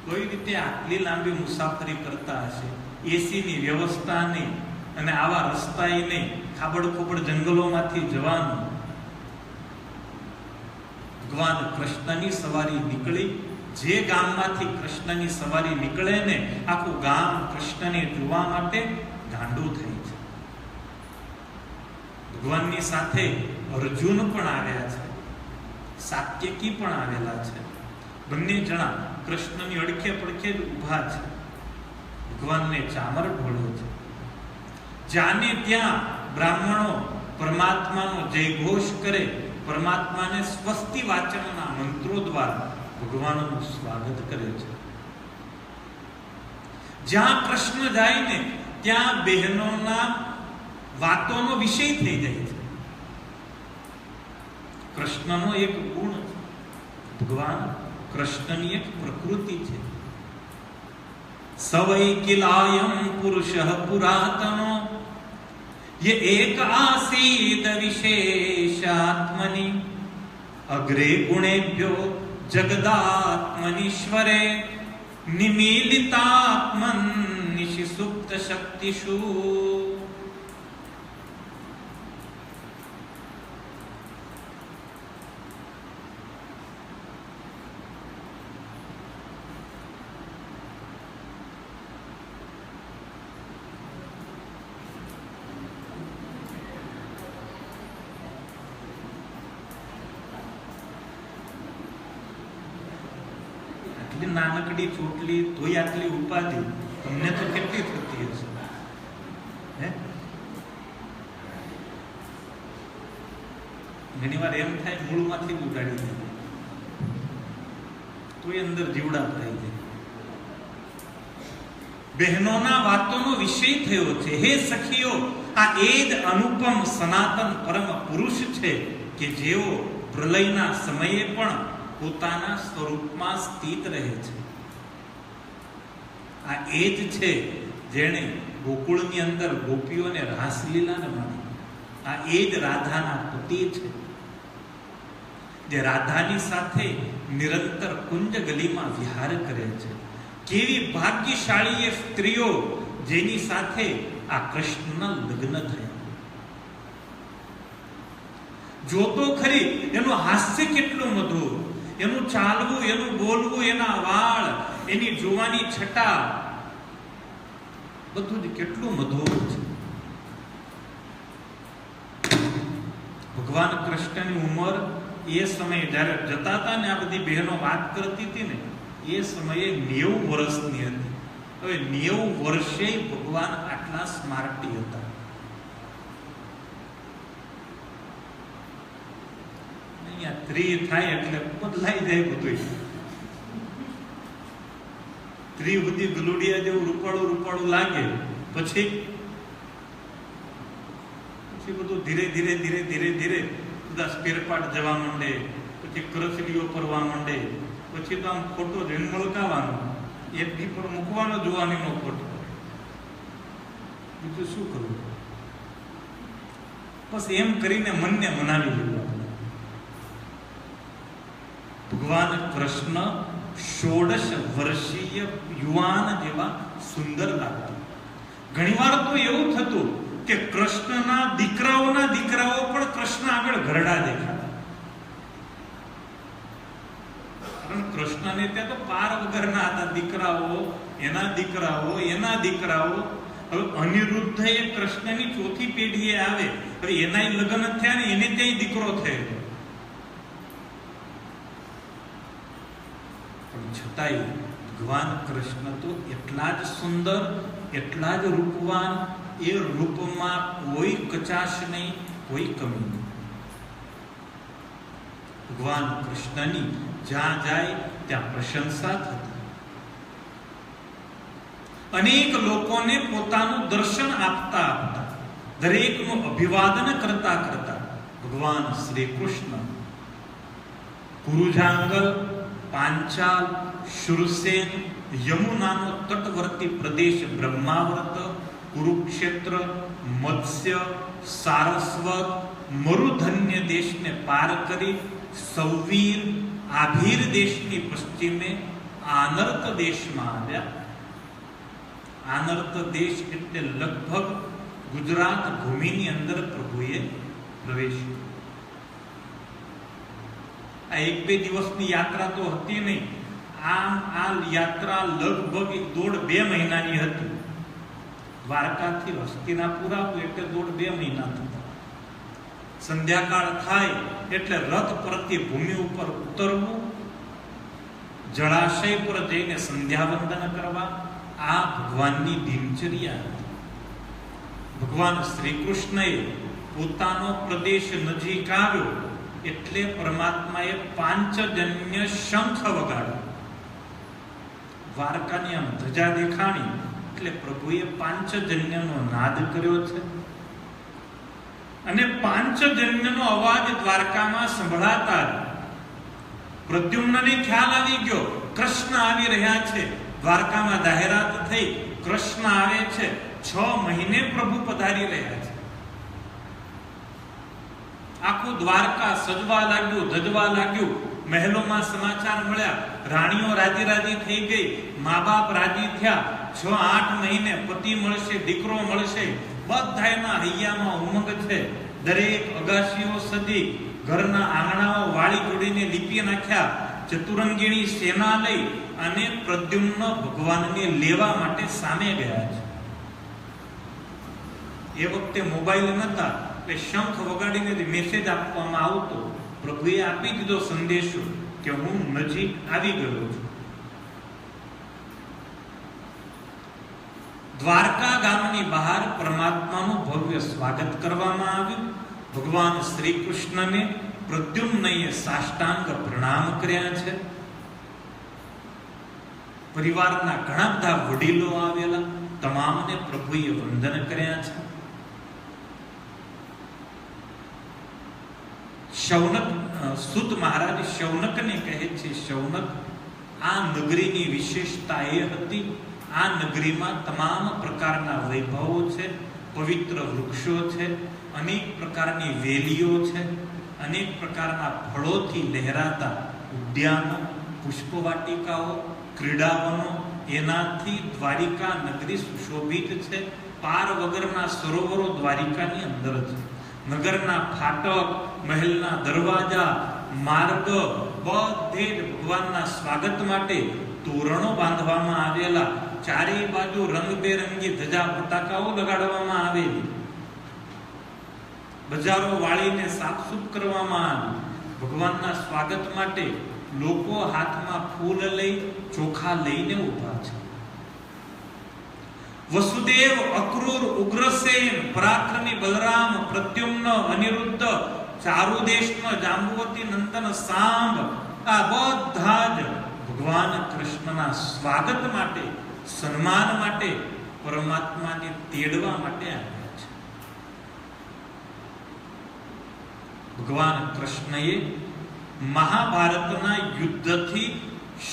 કોઈ રીતે આટલી લાંબી મુસાફરી કરતા હશે, એસીની વ્યવસ્થા નહીં, અને આવા રસ્તા નહીં, ખાબડ ખોબડ જંગલોમાંથી જવાનું. ભગવાન કૃષ્ણની સવારી નીકળી. જે ગામમાંથી કૃષ્ણની સવારી નીકળે ને આખું ગામ કૃષ્ણને જોવા માટે ગાંડું થાય છે. ભગવાનની સાથે અર્જુન પણ આવ્યા છે, સાત્યકી પણ આવેલા છે. બંને જણા કૃષ્ણની અડખે પડખે જ ઊભા છે. ભગવાનને ચામર ઢોળ્યો છે. જાને ત્યાં બ્રાહ્મણો પરમાત્માનો જયઘોષ કરે, પરમાત્માને સ્વસ્તિ વાચનના મંત્રો દ્વારા ભગવાનનું સ્વાગત કરે છે. જ્યાં કૃષ્ણ જાય ને ત્યાં બહેનોના વાતોનો વિષય થઈ જાય છે. કૃષ્ણનો એક ગુણ છે. ભગવાન કૃષ્ણની એક પ્રકૃતિ છે. સવૈ કિલાયમ પુરુષઃ પુરાતનો યે એક આસીદ વિશેષાત્મનિ અગ્રે ગુણેભ્યો જગદાત્મનીશ્વરે નિમીલિતાત્મન નિશિસુપ્ત શક્તિષુ. નાનકડી ચોટલી તોય આટલી ઉપાધિ, તમને તો કેટલી થતી હશે? ઘણી વાર એમ થાય મૂળમાંથી જ ઉડાડી દે, તોય અંદર જીવડા ભરાઈ જાય. બહેનોના વાતોનો વિષય થયો છે. હે સખીઓ, આ એ જ અનુપમ સનાતન પરમ પુરુષ છે કે જેઓ પ્રલયના સમયે પણ પોતાના સ્વરૂપમાં સ્થિત રહે છે. આ એ જ છે જેણે ગોકુળની અંદર ગોપીઓને રાસલીલાને માણી. આ એ જ રાધાના પતિ છે, જે રાધાની સાથે નિરંતર કુંજ ગલીમાં વિહાર કરે છે. કેવી ભાગ્યશાળી એ સ્ત્રીઓ જેની સાથે આ કૃષ્ણના લગ્ન થયા. જોતો ખરી એનું હાસ્ય કેટલું મધુર, એનું ચાલવું, એનું બોલવું, એના વાળ, એની જોવાની છટા, બધું જ કેટલું મધુર છે. ભગવાન કૃષ્ણની ઉંમર એ સમયે જયારે જતા હતા ને, આ બધી બહેનો વાત કરતી હતી ને, એ સમયે 90 વર્ષની હતી. હવે 90 વર્ષે ભગવાન આટલા સ્માર્ટી હતા. અહીંયા 3 થાય એટલે બદલાઈ જાય બધું. 3 સુધી ગલુડિયા જેવું રૂપાળું રૂપાળું લાગે, પછી બધું ધીરે ધીરે ધીરે ધીરે ધીરે બધા સ્પેર પાર્ટ જવા માંડે, પછી કરચલીઓ પરવા માંડે, પછી તો આમ ફોટો જોઈને મળકાવાનો, એક દી પર મૂકવાનો જોવાનીનો ફોટો. બીજું શું કરવું? બસ એમ કરીને મનને મનાવી લેવું. ભગવાન કૃષ્ણ 16 વર્ષીય યુવાન જેવા સુંદર લાગતા. ઘણીવાર તો એવું થતું કે કૃષ્ણના દીકરાઓના દીકરાઓ પણ કૃષ્ણ આગળ ઘરડા દેખાતા. કારણ કૃષ્ણને ત્યાં તો પાર વગરના હતા. દીકરાઓ, એના દીકરાઓ, એના દીકરાઓ. હવે અનિરુદ્ધ એ કૃષ્ણની 4થી પેઢીએ આવે, હવે એના લગ્ન થયા ને, એને ત્યાં દીકરો થયો. પણ છતાંય ભગવાન કૃષ્ણ તો એટલા જ સુંદર, એટલા જ રૂપવાન, એ રૂપમાં કોઈ કચાશ નહીં, કોઈ કમી નહીં. ભગવાન કૃષ્ણની જ્યાં જાય ત્યાં પ્રશંસા થતી. અનેક લોકોને પોતાનું દર્શન આપતા આપતા, દરેકનું અભિવાદન કરતા કરતા ભગવાન શ્રી કૃષ્ણ પુરુજાંગલ, પાંચાલ, શુરસેન, યમુનાનો તટવર્તી પ્રદેશ બ્રહ્માવર્ત, કુરુક્ષેત્ર, મત્સ્ય, સારસ્વત, મરુધન્ય દેશને પાર કરી સૌવીર, આભીર દેશની પશ્ચિમે આનર્ત દેશમાં આવ્યા. આનર્ત દેશ એટલે લગભગ ગુજરાત ભૂમિની અંદર પ્રભુએ પ્રવેશ. આ 1-2 દિવસની યાત્રા તો હતી નહીં. આ યાત્રા લગભગ 1.5-2 મહિનાની હતી. દ્વારકાથી હસ્તિનાપુર આવ્યું એટલે 1.5-2 મહિના થતા. સંધ્યાકાળ થાય એટલે રથ પરથી ભૂમિ ઉપર ઉતરવું, જળાશય પર જઈને સંધ્યાવંદન કરવા, આ ભગવાનની દિનચર્યા હતી. ભગવાન શ્રી કૃષ્ણએ પોતાનો પ્રદેશ નજીક આવ્યો એટલે પરમાત્માએ પાંચજન્ય શંખ વગાડ્યો. દ્વારકાની આમ ધજા દેખાણી એટલે પ્રભુએ પાંચજન્યનો નાદ કર્યો છે. અને પાંચજન્યનો અવાજ દ્વારકામાં સંભળાતા પ્રદ્યુમ્નને ખ્યાલ આવી ગયો, કૃષ્ણ આવી રહ્યા છે. દ્વારકામાં જાહેરાત થઈ, કૃષ્ણ આવે છે. 6 મહિને પ્રભુ પધારી રહ્યા છે. આખું દ્વારકા સજવા લાગ્યું, ધજવા લાગ્યું. મહેલોમાં સમાચાર મળ્યા, રાણીઓ રાજી રાજી થઈ ગઈ, મા બાપ રાજી થયા. 6-8 મહિને પતિ મળશે, દીકરો મળશે. બધાયના હૈયામાં ઉમંગ છે. દરેક અગાશીઓ સજી, ઘરના આંગણાઓ વાળી જોડીને લીપી નાખ્યા. ચતુરંગીણી સેના લઈ અને પ્રદ્યુમ્ન ભગવાનને લેવા માટે સામે ગયા છે. એ વખતે મોબાઈલ નતા એટલે શંખ વગાડીને મેસેજ આપવામાં આવતો. પ્રભુએ આપી દીધો સંદેશો કે હું નજીક આવી ગયો છું. દ્વારકા ગામની બહાર પરમાત્માનું ભવ્ય સ્વાગત કરવામાં આવ્યું. ભગવાન શ્રી કૃષ્ણને પ્રદ્યુમ્નએ સાષ્ટાંગ પ્રણામ કર્યા છે. પરિવારના ઘણા બધા વડીલો આવેલા, તમામને પ્રભુએ વંદન કર્યા છે. શૌનક, સુત મહારાજ શૌનકને કહે છે, શૌનક, આ નગરીની વિશેષતા એ હતી આ નગરીમાં તમામ પ્રકારના વૈભવો છે, પવિત્ર વૃક્ષો છે, અનેક પ્રકારની વેલીઓ છે, અનેક પ્રકારના ફળોથી લહેરાતા ઉદ્યાનો, પુષ્પવાટિકાઓ, ક્રીડાવનો, એનાથી દ્વારિકા નગરી સુશોભિત છે. પાર વગરના સરોવરો દ્વારિકાની અંદર છે. નગરના ફાટક, મહેલના દરવાજા, માર્ગ બધે જ ભગવાનના સ્વાગત માટે તોરણો બાંધવામાં આવેલા, ચારેય બાજુ રંગબેરંગી ધજા પતાકાઓ લગાડવામાં આવેલી, બજારો વાળીને સાફસૂફ કરવામાં આવી. ભગવાનના સ્વાગત માટે લોકો હાથમાં ફૂલ લઈ, ચોખા લઈને ઊભા છે. વસુદેવ, અક્રૂર, ઉગ્રસેન, પરાક્રમી બલરામ, પ્રદ્યુમ્ન, અનિરુદ્ધ, ચારુદેશનો જાંબુવતી નંદન, સાંબ, આ બધા જ ભગવાન કૃષ્ણના સ્વાગત માટે, સન્માન માટે, પરમાત્માને તેડવા માટે આવ્યા છે. ભગવાન કૃષ્ણએ મહાભારતના યુદ્ધથી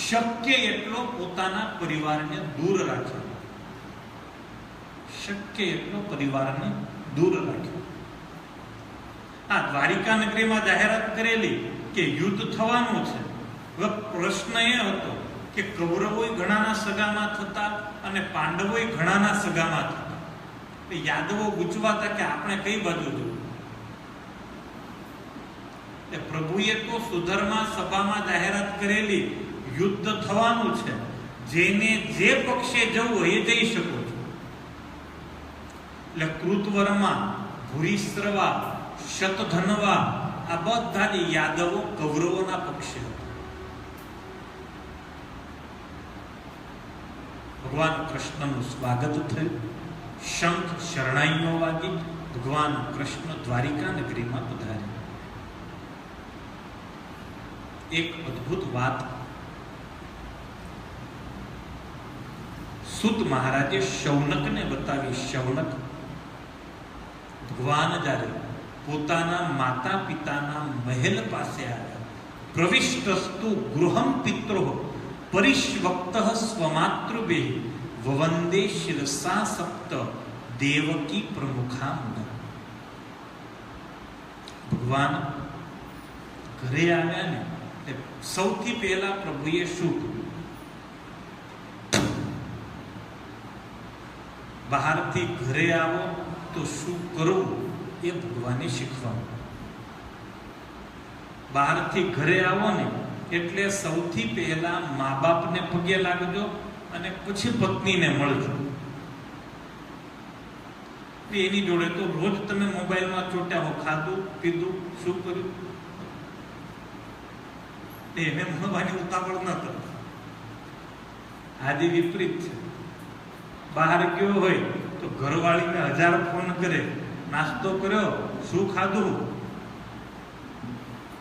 શક્ય એટલો પોતાના પરિવારને દૂર રાખ્યો. શક્ય એટલો પરિવારને દૂર રાખ્યો. આ દ્વારિકા નગરીમાં જાહેરાત કરેલી કે યુદ્ધ થવાનું છે. હવે પ્રશ્ન એ હતો કે કૌરવોય ઘણાના સગામાં થતા અને પાંડવોય ઘણાના સગામાં થતા. યાદવો ગુચવાતા કે આપણે કઈ બાજુ જવું. પ્રભુએ તો સુધર્મા સભામાં જાહેરાત કરેલી યુદ્ધ થવાનું છે, જેને જે પક્ષે જવું એ જઈ શકો છો. એટલે કૃતવર્મા, ભૂરિશ્રવા, શતધનવા આ બધા જ યાદવો કૌરવોના પક્ષે હતા. ભગવાન કૃષ્ણનું સ્વાગત થયું. શંખ શરણાઈઓ વાગી. ભગવાન કૃષ્ણ દ્વારિકા નગરીમાં પધાર્યા. એક અદ્ભુત વાત સુત મહારાજે શૌનકને બતાવી. શૌનક, ભગવાન જ્યારે પોતાના માતા પિતાના મહેલ પાસે આવ્યા, પ્રવિષ્ટસ્તુ ગૃહમ પિત્રો પરિશ્વક્તઃ સ્વમાતૃભિઃ વવંદે શિરસા સપ્ત દેવકી પ્રમુખા મુદા. ભગવાન ઘરે આવ્યા ને સૌથી પહેલા પ્રભુએ શું કર્યું? બહારથી ઘરે આવો તો શું કરવું એ ભગવાને શીખવાનું. બહારથી ઘરે આવો ને એટલે સૌથી પહેલા મા બાપને પગે લાગજો અને પછી પત્નીને મળજો. એની જોડે તો રોજ તમે મોબાઈલમાં ચોટ્યા હો, ખાધું પીધું, શું કર્યું એને મળવાની ઉતાવળ ન કરો. આજે વિપરીત છે. બહાર ગયો હોય તો ઘરવાળીને 1000 ફોન કરે, નાસ્તો કર્યો, શું ખાધું,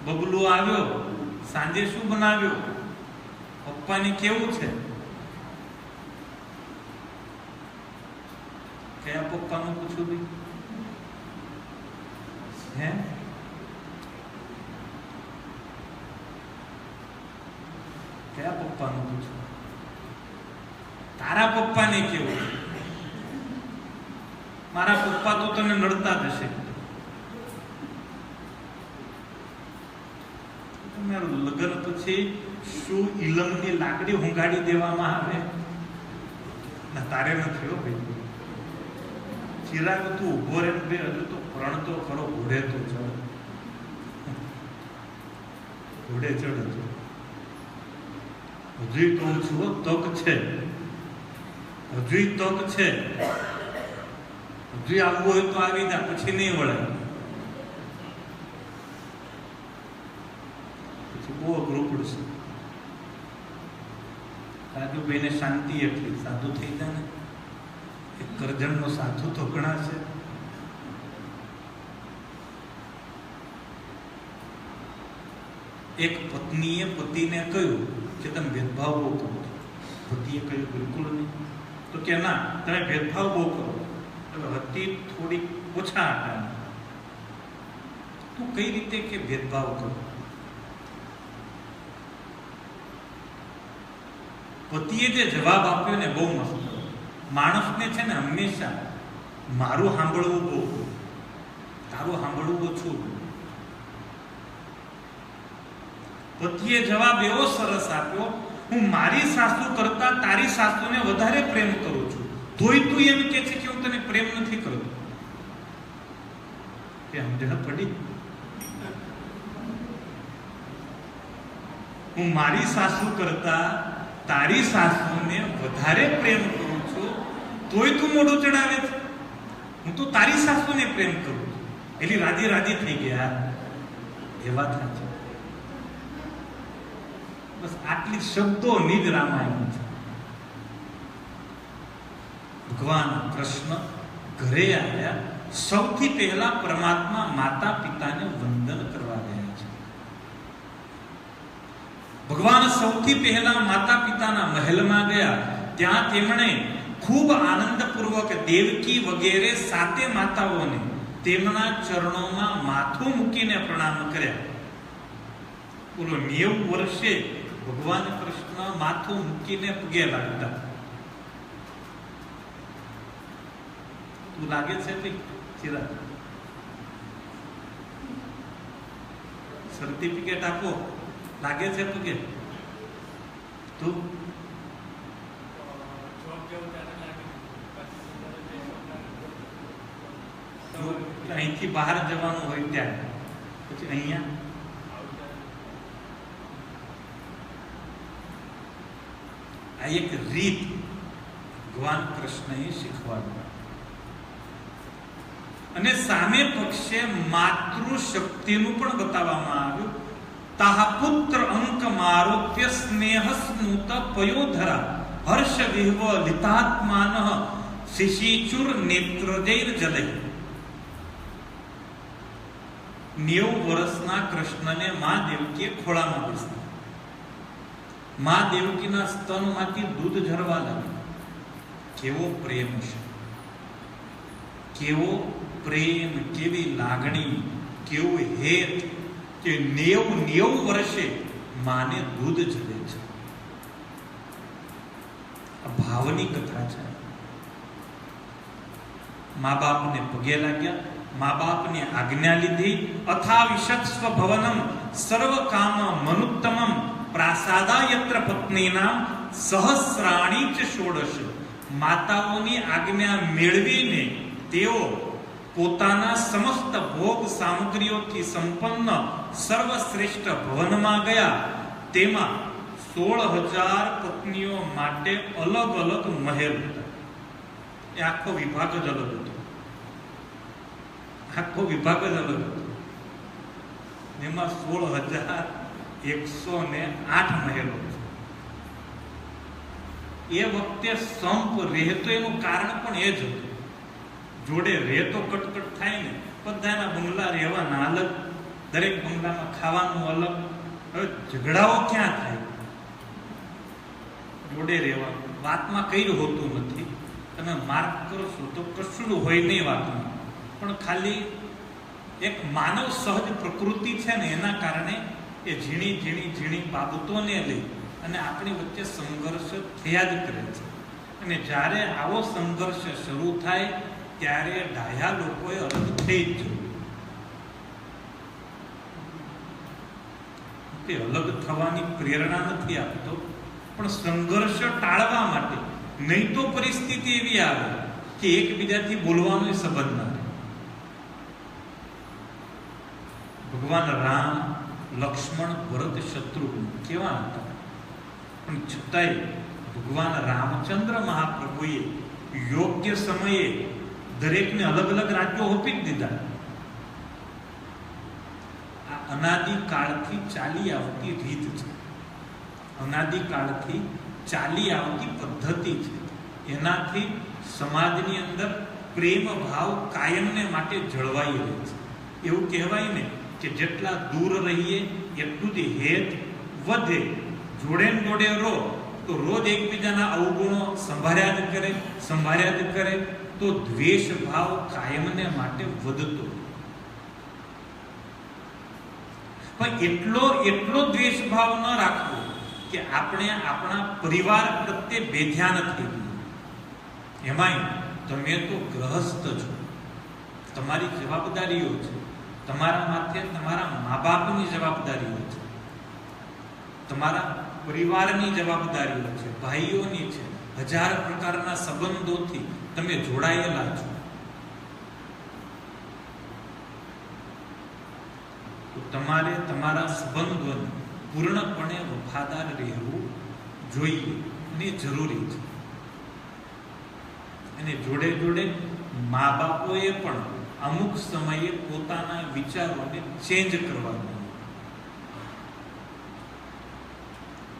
બબલું આવ્યો, સાંજે શું બનાવ્યો, પપ્પાને કેવું છે. કયા પપ્પાનું પૂછું ભાઈ? હે, કયા પપ્પાનું પૂછું? તારા પપ્પાને કેવું? મારા પપ્પા તો તને નડતા જ હશે. લગ્ન પછી શું ઇલમની લાકડી હુંગાડી દેવામાં આવે? ના, તારે નથી હો ભાઈ. ચિરાગ તું ઉભો રહે બે, હજુ તો પ્રણ તો ખરો. ઘોડે તો ચડ, ઘોડે ચડ. હજુ કહું છું, તક છે, હજુ તક છે. હજુ આવવું હોય તો આવી જા, પછી નહીં વળાય. પછી બહુ અઘરું પડશે. રાજુભાઈને શાંતિ એટલી, સાધુ થઈ જાય ને. એક કરજણનો સાધુ તો ઘણા છે. એક પત્નીએ પતિને કહ્યું કે તમે ભેદભાવ બહુ કરો છો. પતિએ કહ્યું બિલકુલ નહીં. તો કે ના, તમે ભેદભાવ બહુ કરો. હતી થોડીક ઓછા હતા. તું કઈ રીતે કે ભેદભાવ કરો? પતિએ જે જવાબ આપ્યો ને બહુ મસ્ત. માણસને છે ને હંમેશા મારું સાંભળવું બહુ, તારું સાંભળવું ઓછું. પતિએ જવાબ એવો સરસ આપ્યો, હું મારી સાસુ કરતા તારી સાસુને વધારે પ્રેમ કરું છું, તોય તું એમ કે છે કે હું તને પ્રેમ નથી કરતો. કે સમજણ પડી? હું મારી સાસુ કરતા તારી સાસુને વધારે પ્રેમ કરું છું, તોય તું મોઢું ચડાવે છે. હું તો તારી સાસુને પ્રેમ કરું છું. એટલે રાજી રાજી થઈ ગયા. એવા થાય છે. બસ આટલી શબ્દોની જ રામાયણ છે. ભગવાન કૃષ્ણ ઘરે આવ્યા, સૌથી પહેલા પરમાત્મા માતા પિતાને વંદન કરવા ગયા છે. ભગવાન સૌથી પહેલા માતા પિતાના મહેલમાં ગયા. ત્યાં તેમણે ખૂબ આનંદપૂર્વક દેવકી વગેરે 7 માતાઓને તેમના ચરણોમાં માથું મૂકીને પ્રણામ કર્યા. બોલો, 90 વર્ષે ભગવાન કૃષ્ણ માથું મૂકીને પગે લાગતા. તું લાગે છે ચિરાગ? સર્ટિફિકેટ આપો. લાગે છે પગે? તું અહીંથી બહાર જવાનું હોય ત્યારે, પછી અહીંયા આ એક રીત ભગવાન કૃષ્ણએ શીખવાડી. અને સામે પક્ષે માતૃશક્તિનું પણ બતાવવામાં આવ્યું. તાહ પુત્ર અંક મારોત્ય સ્નેહ સ્મૃત પયોધરા હર્ષ વિહ્વ લિતાત્માન શિશિચુર નેત્રજૈર જલય. 90 વર્ષના કૃષ્ણને મા દેવકીએ ખોળામાં બેસાડ્યા. મા દેવકીના સ્તનમાંથી દૂધ ઝરવા લાગ્યું. કેવો પ્રેમ છે, કેવો પ્રેમ, કેવી લાગણી, કેવું હેત કે 90 વર્ષે માને દૂધ ઝરે છે. આ ભાવની કથા છે. મા બાપને પગે લાગ્યા, મા બાપની આજ્ઞા લીધી. અથા વિશત્સ્વ ભવનમ સર્વ કામ મનુત્તમમ પ્રાસાદાયત્ર પત્નીનામ સહસ્રાણી ચ ષોડશ. માતાઓની આજ્ઞા મેળવીને તેઓ પોતાના સમસ્ત ભોગ સામગ્રીઓથી સંપન્ન સર્વશ્રેષ્ઠ ભવનમાં ગયા. તેમાં 16,000 પત્નીઓ માટે અલગ અલગ મહેલ હતા. એ આખો વિભાગ જ અલગ હતો. આખો વિભાગ જ અલગ હતો. એમાં 16,108 મહેલો છે. એ વખતે સંપ રહેતો એનું કારણ પણ એ જ હતું. જોડે રહેતો કટકટ થાય ને, બધાના બંગલા રહેવાના અલગ, દરેક બંગલામાં ખાવાનું અલગ. હવે ઝઘડાઓ ક્યાં થાય? જોડે રહેવાનું. વાતમાં કઈ હોતું નથી. તમે માર્ક કરશો તો કશું હોય નહીં વાતમાં, પણ ખાલી એક માનવ સહજ પ્રકૃતિ છે ને, એના કારણે એ ઝીણી ઝીણી ઝીણી બાબતોને લઈ અને આપણી વચ્ચે સંઘર્ષ થયા જ કરે છે. અને જ્યારે આવો સંઘર્ષ શરૂ થાય ત્યારે ડાયા લોકોએ અલગ થઈ જ જવું. તે અલગ થવાની પ્રેરણા નથી આપતો, પણ સંઘર્ષ ટાળવા માટે. નહીં તો પરિસ્થિતિ એવી આવે કે એકબીજાથી બોલવાનો સંબંધ ના રહે. ભગવાન રામ, લક્ષ્મણ, ભરત, શત્રુઘ્ન કેવા હતા, પણ છતાંય ભગવાન રામચંદ્ર મહાપ્રભુએ યોગ્ય સમયે દરેકને અલગ અલગ રાજ્યો આપી જ દીધા. આ અનાદિકાળથી ચાલી આવતી રીત છે, અનાદિકાળથી ચાલી આવતી પદ્ધતિ છે. એનાથી સમાજની અંદર પ્રેમ ભાવ કાયમને માટે જળવાઈ રહે છે. એવું કહેવાય ને કે જેટલા દૂર રહીએ એટલું જ હેત વધે. જોડે ને જોડે રહો તો રોજ એકબીજાના અવગુણો સંભાળ્યા જ કરે તો દ્વેષ ભાવ કાયમને માટે વધતો. પણ એટલો દ્વેષ ભાવ ન રાખવો કે આપણે આપણા પરિવાર પ્રત્યે બેધ્યાન થઈ ગયું. એમાંય તમે તો ગ્રહસ્થ છો, તમારી જવાબદારીઓ છે, તમારા માથે તમારા મા બાપની જવાબદારીઓ છે, તમારા પરિવારની જવાબદારીઓ છે, ભાઈઓની છે, 1000 પ્રકારના સંબંધોથી તમે જોડાયેલા છો. તો તમારે તમારા સંબંધોને પૂર્ણપણે વફાદાર રહેવું જોઈએ અને જરૂરી છે. અને જોડે જોડે મા બાપોએ પણ અમુક સમયે પોતાના વિચારોને ચેન્જ કરવાના.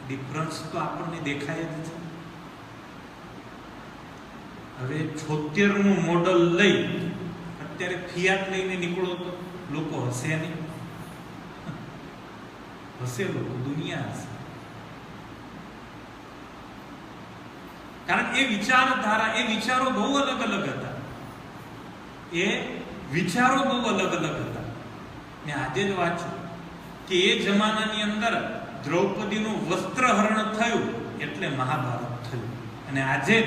ડિફરન્સ તો આપણને દેખાય જ છે. હવે 76નું મોડલ લઈ અત્યારે ફિયાટ લઈને નીકળો તો લોકો હશે નહીં? હશે લોકો, દુનિયા હશે. કારણ એ વિચારધારા, એ વિચારો બહુ અલગ અલગ હતા. એ વિચારો બહુ અલગ અલગ હતા. મેં આજે જ વાંચ્યું કે એ જમાનાની અંદર દ્રૌપદીનું વસ્ત્રહરણ થયું એટલે મહાભારત થયું, અને આજે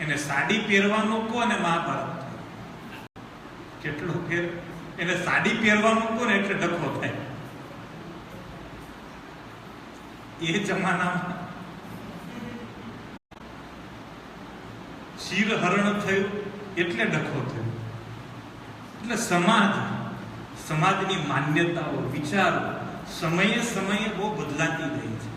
એને સાડી પહેરવાનું કહો અને મહાભારત થયું. કેટલો ફેર! એને સાડી પહેરવાનું કહો ને એટલે ડખો થાય. એ જમાનામાં શિરહરણ થયું એટલે ડખો થયો. એટલે સમાજની માન્યતાઓ, વિચારો સમયે સમયે બહુ બદલાતી રહી છે.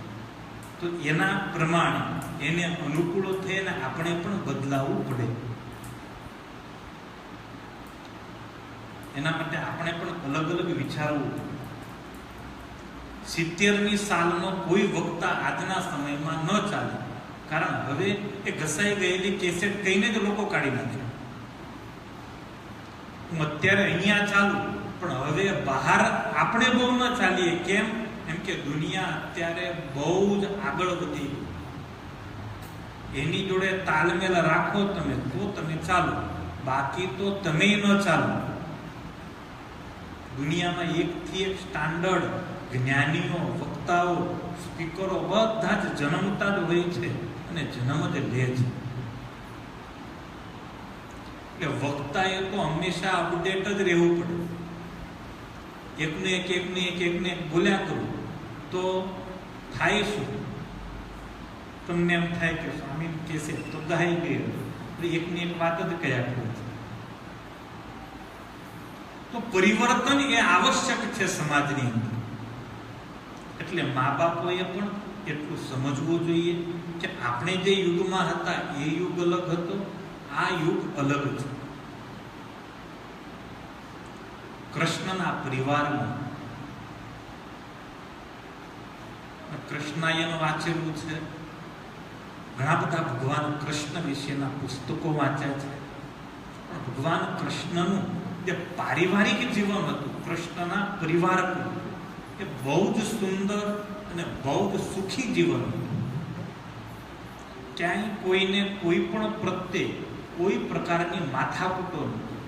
તો એના પ્રમાણે એને અનુકૂળ થઈને આપણે પણ બદલાવવું પડે. એના માટે આપણે પણ અલગ અલગ વિચારવું. 70ની સાલનો કોઈ વક્તા આજના સમયમાં ન ચાલે, કારણ હવે એ ઘસાઈ ગયેલી કેસેટ કહીને જ લોકો કાઢી નાખે. હું અત્યારે અહીંયા ચાલુ, પણ હવે બહાર આપણે બહુ ન ચાલીએ. કેમ? એમ કે દુનિયા અત્યારે બહુ જ આગળ વધી. એની જોડે તાલમેલ રાખો તમે તો તમે ચાલો, બાકી તો તમે ન ચાલો. દુનિયામાં એકથી એક સ્ટાન્ડર્ડ જ્ઞાનીઓ, વક્તાઓ, સ્પીકરો બધા જ જન્મતા જ હોય છે અને જન્મ જ લે છે. એટલે વક્તાએ તો હંમેશા અપડેટ જ રહેવું પડે. એકને એક બોલ્યા કરું તો થાય શું? તમને એમ થાય કે સ્વામી કહેશે તો ગાઈ ગઈ, એકની એક વાત જ કયા કરું. તો પરિવર્તન એ આવશ્યક છે સમાજની અંદર. એટલે મા બાપોએ પણ એટલું સમજવું જોઈએ કે આપણે જે યુગમાં હતા એ યુગ અલગ હતો, આ યુગ અલગ છે. કૃષ્ણના પરિવારમાં કૃષ્ણાયન વાંચેલું છે, ઘણા બધા ભગવાન કૃષ્ણ વિશેના પુસ્તકો વાંચ્યા છે. પણ ભગવાન કૃષ્ણનું જે પારિવારિક જીવન હતું, કૃષ્ણના પરિવાર એ બહુ જ સુંદર અને બહુ જ સુખી જીવન હતું. ક્યાંય કોઈને કોઈ પણ પ્રત્યે કોઈ પ્રકારની માથાકૂટો નથી.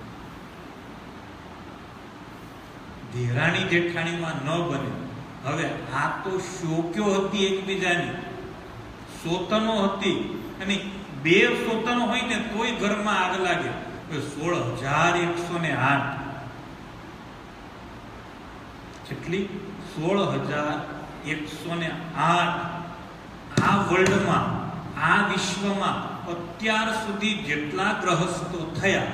ધીરાણી જેઠાણીમાં ન બને. હવે આ તો શોક્યો હતી એકબીજાની, સોતનો હતી, અને 2 સોતનો હોય ને તોય ઘરમાં આગ લાગે. 16,108 કેટલી? 16,108 આ વર્લ્ડમાં, આ વિશ્વમાં અત્યાર સુધી જેટલા ગ્રહસ્થો થયા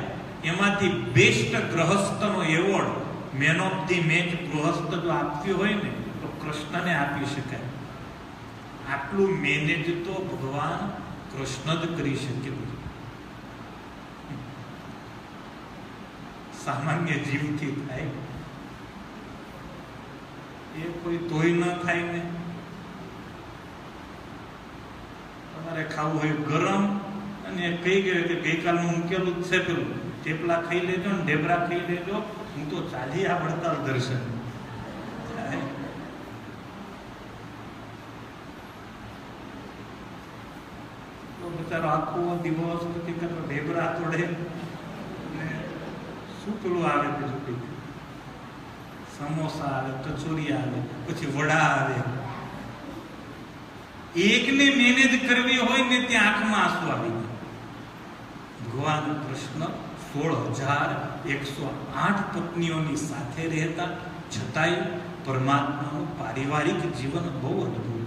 એમાંથી બેસ્ટ ગ્રહસ્થનો award man of the match ગૃહસ્થ જો આપ્યું હોય ને તો કૃષ્ણને આપી શકાય. આટલું મેનેજ તો ભગવાન કૃષ્ણ જ કરી શકે. સામાન્ય જીવથી થાય એ કોઈ તોય ન થાય ને. તમારે ખાવું હોય ગરમ, અને કહી ગયો કે ગઈકાલનું મૂકેલું જ છે પેલું, થેપલા ખાઈ લેજો ને ઢેબરા ખાઈ લેજો, હું તો ચાલી આ વડતાલ દર્શન. બચારો આખો દિવસ ઢેબરા તોડે, શું પેલું આવે, બીજું સમોસા આવે, કચોરી આવે, પછી વડા આવે. એકને મેનેજ કરવી હોય ને ત્યાં આંખમાં આંસુ આવી જાય. ભગવાન કૃષ્ણ 16,108 પત્નીઓની સાથે રહેતા, છતાંય પરમાત્માનું પારિવારિક જીવન બહુ અદ્ભુત.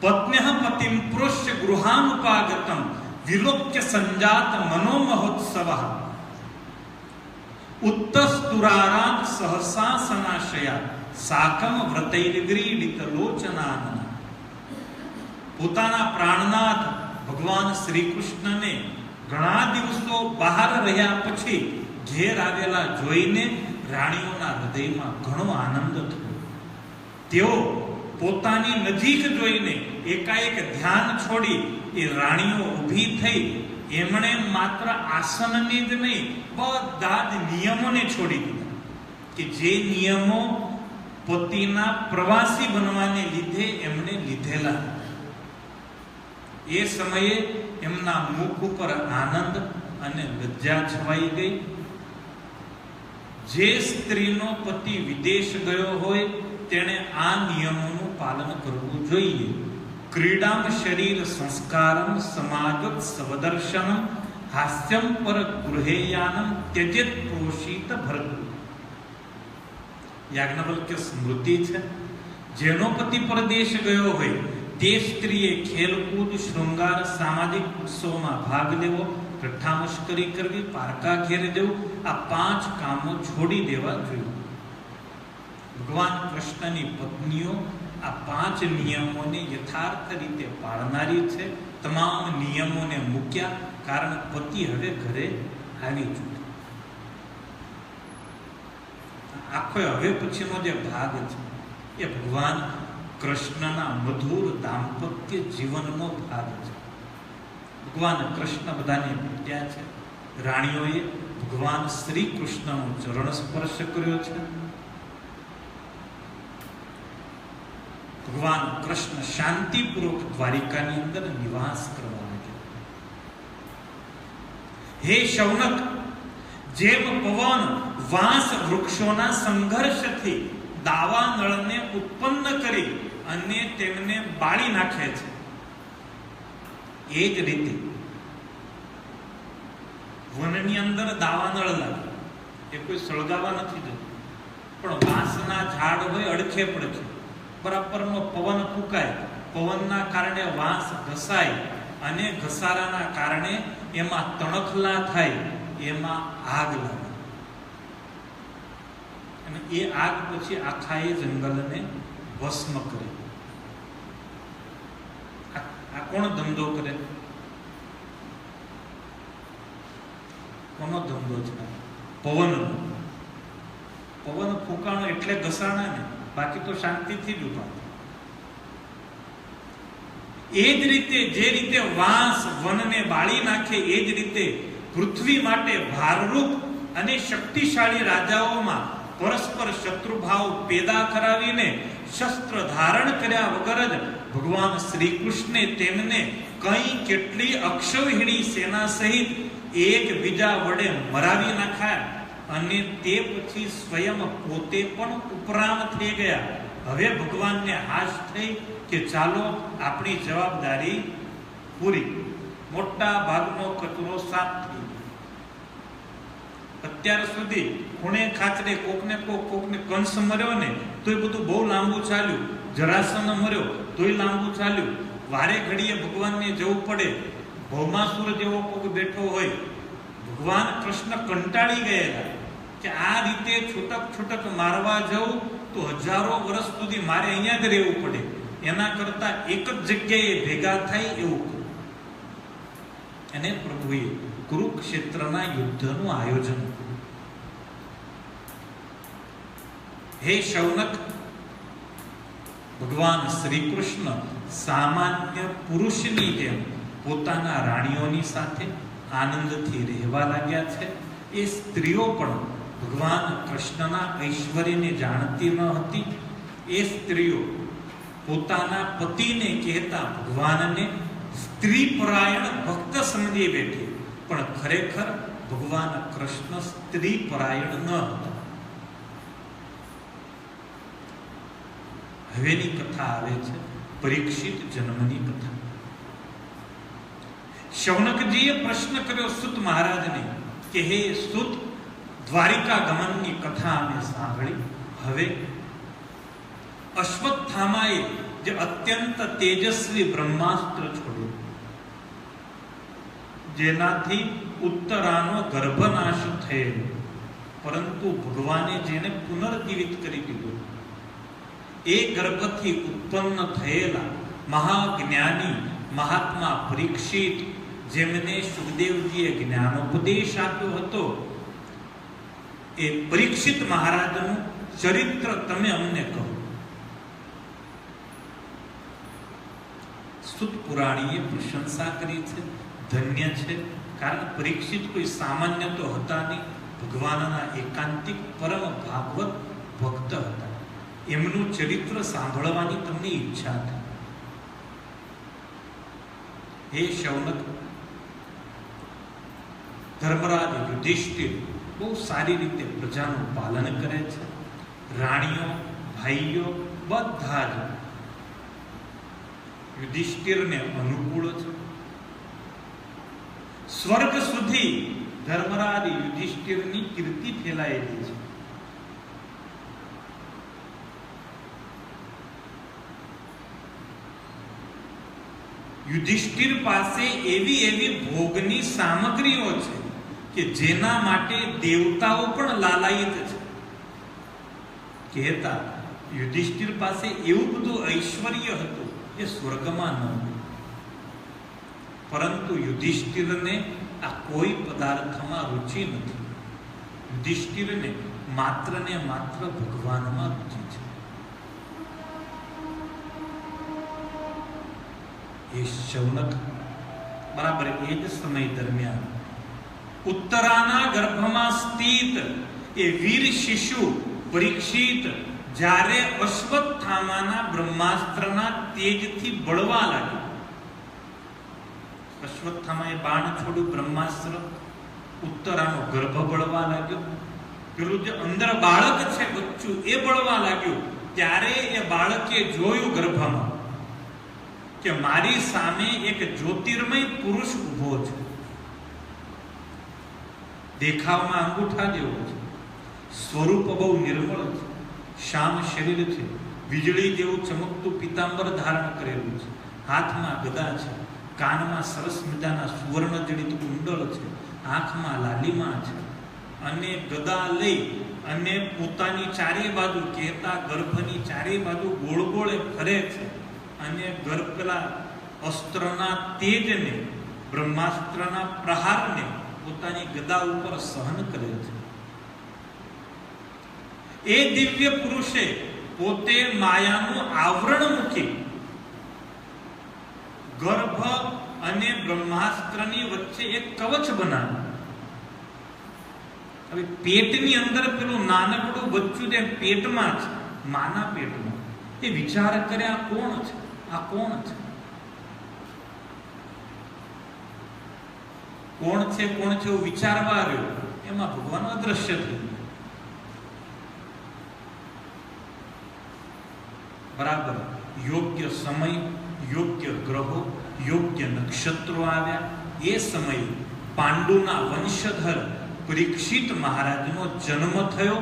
પત્ન્યઃ પતિમ પ્રોષ્ય ગૃહાનુપાગતમ વિલોક્ય સંજાત મનોમહોત્સવઃ ઉત્તસ્તુરારામ સહસાસનાશયા સાકમ વ્રતૈર્ગ્રીડિત લોચનાનન. પોતાના પ્રાણનાથ ભગવાન શ્રી કૃષ્ણને ઘણા દિવસો બહાર રહ્યા પછી ઘેર આવેલા જોઈને રાણીઓના હૃદયમાં ઘણો આનંદ થયો. તેઓ પોતાની નજીક જોઈને એકાએક ધ્યાન છોડી એ રાણીઓ ઊભી થઈ. એમણે માત્ર આસનને જ નહીં, બધા જ નિયમોને છોડી દીધા કે જે નિયમો પતિના પ્રવાસી બનવાને લીધે એમણે લીધેલા. એ સમયે એમના મુખ ઉપર આનંદ અને લજ્જા છવાઈ ગઈ. જે સ્ત્રીનો પતિ વિદેશ ગયો હોય તેણે આ નિયમોનું પાલન કરવું જોઈએ. ક્રીડામ શરીર સંસ્કારમ સમાગત સવદર્શનમ હાસ્યમ પર ગૃહેયાનમ ત્યજેત પ્રોષિત ભરત. યાજ્ઞવલ્ક્ય સ્મૃતિ છે. જેનો પતિ પરદેશ ગયો હોય તે સ્ત્રીએ ખેલકૂદ, શૃંગાર, સામાજિક ઉત્સવમાં ભાગ લેવો, ઠઠ્ઠા-મશ્કરી કરવી, પારકા ઘેર જવું, આ 5 કામો છોડી દેવા જોઈએ. ભગવાન કૃષ્ણની પત્નીઓ આ 5 નિયમોને યથાર્થ રીતે પાળનારી છે. તમામ નિયમોને મૂક્યા, કારણ પતિ હવે ઘરે આવી ચૂક્યો. આખો હવે પછીનો જે ભાગ છે એ ભગવાન કૃષ્ણના મધુર દાંપત્ય જીવનનો ભાગ છે. ભગવાન કૃષ્ણ બધાને ભેટ્યા છે. રાણીઓએ ભગવાન શ્રી કૃષ્ણનો ચરણ સ્પર્શ કર્યો છે. ભગવાન કૃષ્ણ શાંતિપૂર્વક દ્વારિકાની અંદર નિવાસ કરવા લાગ્યા. હે શૌનક, જેમ પવન વાંસ વૃક્ષોના સંઘર્ષથી દાવાનળને ઉત્પન્ન કરી અને તેમને બાળી નાખે છે, એ જ રીતે વનની અંદર દાવાનળ લાગે. એ કોઈ સળગાવા નથી જતું, પણ વાંસના ઝાડ હોય અડખે પડખે, બરાબરનો પવન ફૂંકાય, પવનના કારણે વાંસ ઘસાય અને ઘસારાના કારણે એમાં તણખલા થાય, એમાં આગ લાગે. અને એ આગ પછી આખા એ જંગલને ભસ્મ કરે. આ કોણ ધંધો કરે? કોનો ધંધો છે? પવનનો. પવન ફૂંકાણો એટલે ઘસાણા ને, બાકી તો શાંતિથી જ ઉભા. એ જ રીતે જે રીતે વાંસ વનને બાળી નાખે, એ જ રીતે પૃથ્વી માટે ભારરૂપ અને શક્તિશાળી રાજાઓમાં પરસ્પર શત્રુભાવ પેદા કરાવીને શસ્ત્ર ધારણ કર્યા વગર જ ભગવાન શ્રી કૃષ્ણે તેમને કઈ કેટલી અક્ષૌહિણી સેના સહિત એકબીજા વડે મરાવી નાખ્યા અને તે પછી સ્વયં પોતે પણ ઉપરામ થઈ ગયા. હવે ભગવાનને આશ થઈ કે ચાલો આપણી જવાબદારી પૂરી. મોટા ભાગનો કચરો સાફ થઈ ગયો. અત્યાર સુધી ખૂણે ખાચરે કોકને કંસ મર્યો ને તો એ બધું બહુ લાંબુ ચાલ્યું. જરાસન મર્યો તોય લાંબુ ચાલ્યું. વારે ઘડીએ ભગવાનને જવું પડે. ભૌમાસુર જેવો કોક બેઠો હોય. ભગવાન કૃષ્ણ કંટાળી ગયેલા કે આ રીતે છૂટક મારવા જવું તો હજારો વર્ષ સુધી મારે અહીંયા જ રહેવું પડે, એના કરતા એક જ જગ્યાએ ભેગા થાય એવું. અને પ્રભુએ કુરુક્ષેત્રના યુદ્ધનું આયોજન કર્યું. હે શૌનક, ભગવાન શ્રી કૃષ્ણ સામાન્ય પુરુષની જેમ પોતાના રાણીઓની સાથે આનંદથી રહેવા લાગ્યા છે. એ સ્ત્રીઓ પણ ભગવાન કૃષ્ણના ઐશ્વર્યને જાણતી ન હતી. એ સ્ત્રીઓ પોતાના પતિને કહેતા ભગવાનને સ્ત્રી પરાયણ ભક્ત સમજી બેઠી, પણ ખરેખર ભગવાન કૃષ્ણ સ્ત્રી પરાયણ ન હતા. હવેની કથા આવે છે પરીક્ષિત જન્મની કથા. શૌનકજીએ પ્રશ્ન કર્યો સુત મહારાજને કે હે સુત, દ્વારિકા ગમનની કથા અમે સાંભળી, હવે અશ્વત્થામાએ જે અત્યંત તેજસ્વી બ્રહ્માસ્ત્ર છોડ્યું, જેનાથી ઉત્તરાનો ગર્ભનાશ થયેલો, પરંતુ ભગવાને જેને પુનર્જીવિત કરી દીધો, એ ગર્ભથી ઉત્પન્ન થયેલા મહાજ્ઞાની મહાત્મા પરીક્ષિત, જેમને સુખદેવજીએ જ્ઞાનોપદેશ આપ્યો હતો, એ પરીક્ષિત મહારાજનું ચરિત્ર તમે અમને કહો. સુત પુરાણીએ પ્રશંસા કરી છે, ધન્ય છે, કારણ પરીક્ષિત કોઈ સામાન્ય તો હતા નહીં, ભગવાનના એકાંતિક પરમ ભાગવત ભક્ત હતા. એમનું ચરિત્ર સાંભળવાની તમને ઈચ્છા થઈ. હે શૌનક, ધર્મરાજ યુધિષ્ઠિર બહુ સારી રીતે પ્રજાનું પાલન કરે છે. રાણીઓ, ભાઈઓ બધા જ યુધિષ્ઠિરને અનુકૂળ છે. સ્વર્ગ સુધી ધર્મરાજ યુધિષ્ઠિરની કીર્તિ ફેલાયેલી છે. યુધિષ્ઠિર પાસે એવી એવી ભોગની સામગ્રીઓ છે કે જેના માટે દેવતાઓ પણ લાલાયિત છે. કહેતા યુધિષ્ઠિર પાસે એવું બધું ઐશ્વર્ય હતું એ સ્વર્ગમાં ન હતું, પરંતુ યુધિષ્ઠિરને આ કોઈ પદાર્થમાં રુચિ નથી. યુધિષ્ઠિરને માત્ર ને માત્ર ભગવાનમાં રુચિ છે. એ શૌનક બરાબર એ જ સમય દરમિયાન ઉત્તરાના ગર્ભમાં સ્થિત એ વીર શિશુ પરીક્ષિત જ્યારે અશ્વત્થામાના બ્રહ્માસ્ત્રના તેજથી બળવા લાગ્યો, અશ્વત્થામાએ બાણ છોડ્યું, બ્રહ્માસ્ત્ર, ઉત્તરાનો ગર્ભ બળવા લાગ્યો. પેલું જે અંદર બાળક છે બચ્ચું એ બળવા લાગ્યું. ત્યારે એ બાળકે જોયું ગર્ભમાં કે મારી સામે એક જ્યોતિર્મય પુરુષ ઉભો છે. દેખાવમાં અંગૂઠા જેવો છે, સ્વરૂપ બહુ નિર્મળ છે, શ્યામ શરીર છે, વીજળી જેવું ચમકતું પીતાંબર ધારણ કરેલું છે, હાથમાં ગદા છે, કાનમાં સરસ મજાના સુવર્ણ જડિત કુંડળ છે, આંખમાં લાલીમા છે, અને ગદા લઈ અને પોતાની ચારે બાજુ કહેતા ગર્ભની ચારે બાજુ ગોળ ગોળે ફરે છે, અને ગર્ભ પેલા અસ્ત્રના તેજને, બ્રહ્માસ્ત્રના પ્રહારને પોતાની ગદા ઉપર સહન કરે છે. એ દિવ્ય પુરુષે પોતે માયાનું આવરણ મૂકી ગર્ભ અને બ્રહ્માસ્ત્રની વચ્ચે એક કવચ બનાવ્યું. હવે પેટની અંદર પેલું નાનકડું બચ્ચું જે પેટમાં છે, માના પેટમાં, એ વિચાર કરે આ કોણ છે, આ કોણ છે, કોણ છે કોણ છે એવું વિચારવા આવ્યો. એમાં ભગવાન અદ્રશ્ય થઈ. બરાબર યોગ્ય સમય, યોગ્ય ગ્રહો, યોગ્ય નક્ષત્રો આવ્યા. એ સમયે પાંડુના વંશધર પરીક્ષિત મહારાજનો જન્મ થયો.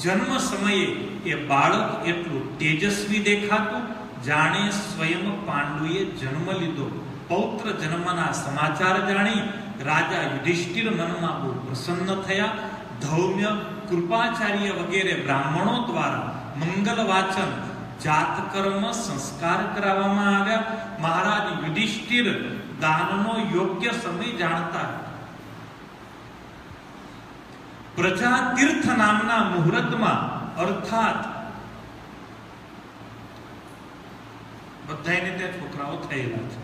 જન્મ સમયે એ બાળક એટલું તેજસ્વી દેખાતું જાણે સ્વયં પાંડુએ જન્મ લીધો. પૌત્ર જન્મના સમાચાર જાણી રાજા યુધિષ્ઠિર મનમાં બહુ પ્રસન્ન થયા. ધૌમ્ય, કૃપાચાર્ય વગેરે બ્રાહ્મણો દ્વારા મંગલ વાચન, જાતકર્મ, સંસ્કાર કરાવવામાં આવ્યા. મહારાજ યુધિષ્ઠિર દાનનો યોગ્ય સમય જાણતા. પ્રજા તીર્થ નામના મુહૂર્તમાં, અર્થાત બધાને ત્યાં છોકરાઓ થયેલા છે.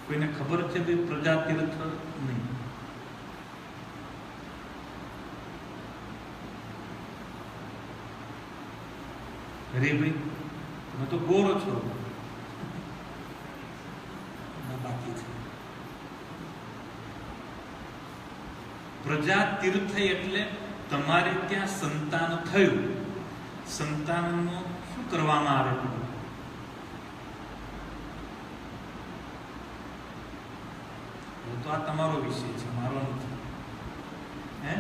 કોઈને ખબર છે ભાઈ પ્રજા તીર્થ? નહીં. અરે ભાઈ તમે તો ગોરો છો. બાકી છે પ્રજા તીર્થ એટલે તમારે ત્યાં સંતાન થયું. સંતાનનો શું કરવામાં આવે? તો આ તમારો વિષય છે, મારો નથી. હે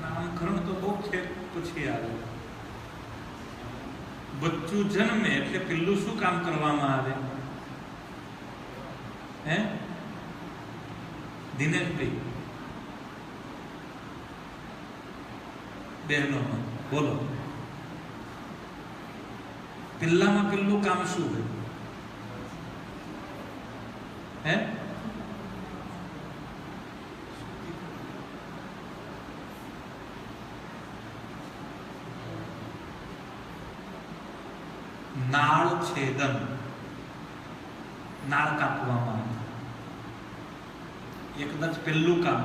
નામકરણ તો બહુ ખેર પછી આવે. બચ્ચું જન્મે એટલે પેલું શું કામ કરવામાં આવે? હે દિનેશભાઈ, બહેનો બોલો, પેલામાં પેલું કામ શું હોય? હે નાળ છેદન, નાળ કાપવામાં આવે. એ કદાચ પહેલું કામ.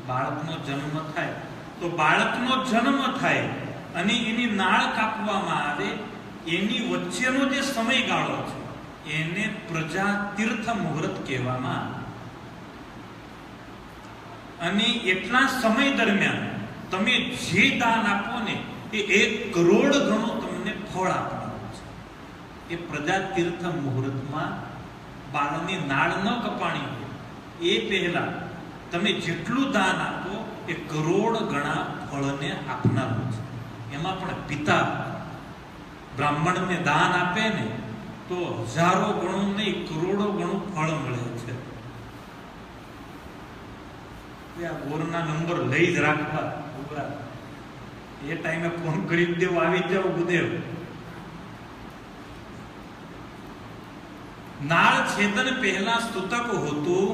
બાળકનો જન્મ થાય તો બાળકનો જન્મ થાય અને એની નાળ કાપવામાં આવે, એની વચ્ચેનો જે સમયગાળો છે એને પ્રજા તીર્થ મુહૂર્ત કહેવામાં આવે. અને એટલા સમય દરમિયાન તમે જે દાન આપો ને એ 1 કરોડ ગણું તમને ફળ આપવાનું છે. એ પ્રજા તીર્થ મુહૂર્તમાં બાળની નાળ ન કપાણી હોય એ પહેલા તમે જેટલું દાન આપો એ કરોડ ગણા ફળને આપનારું છે. એમાં પણ પિતા બ્રાહ્મણને દાન આપે ને તો હજારો ગણું નહીં, કરોડો ગણું ફળ મળે છે. આ બોરના નંબર લઈ જ રાખવા. એ ટાઈમે ફોન કરી દેવો, આવી જાવ ગુદેવ. નાળ છેદન પહેલા સ્તુતક હોતું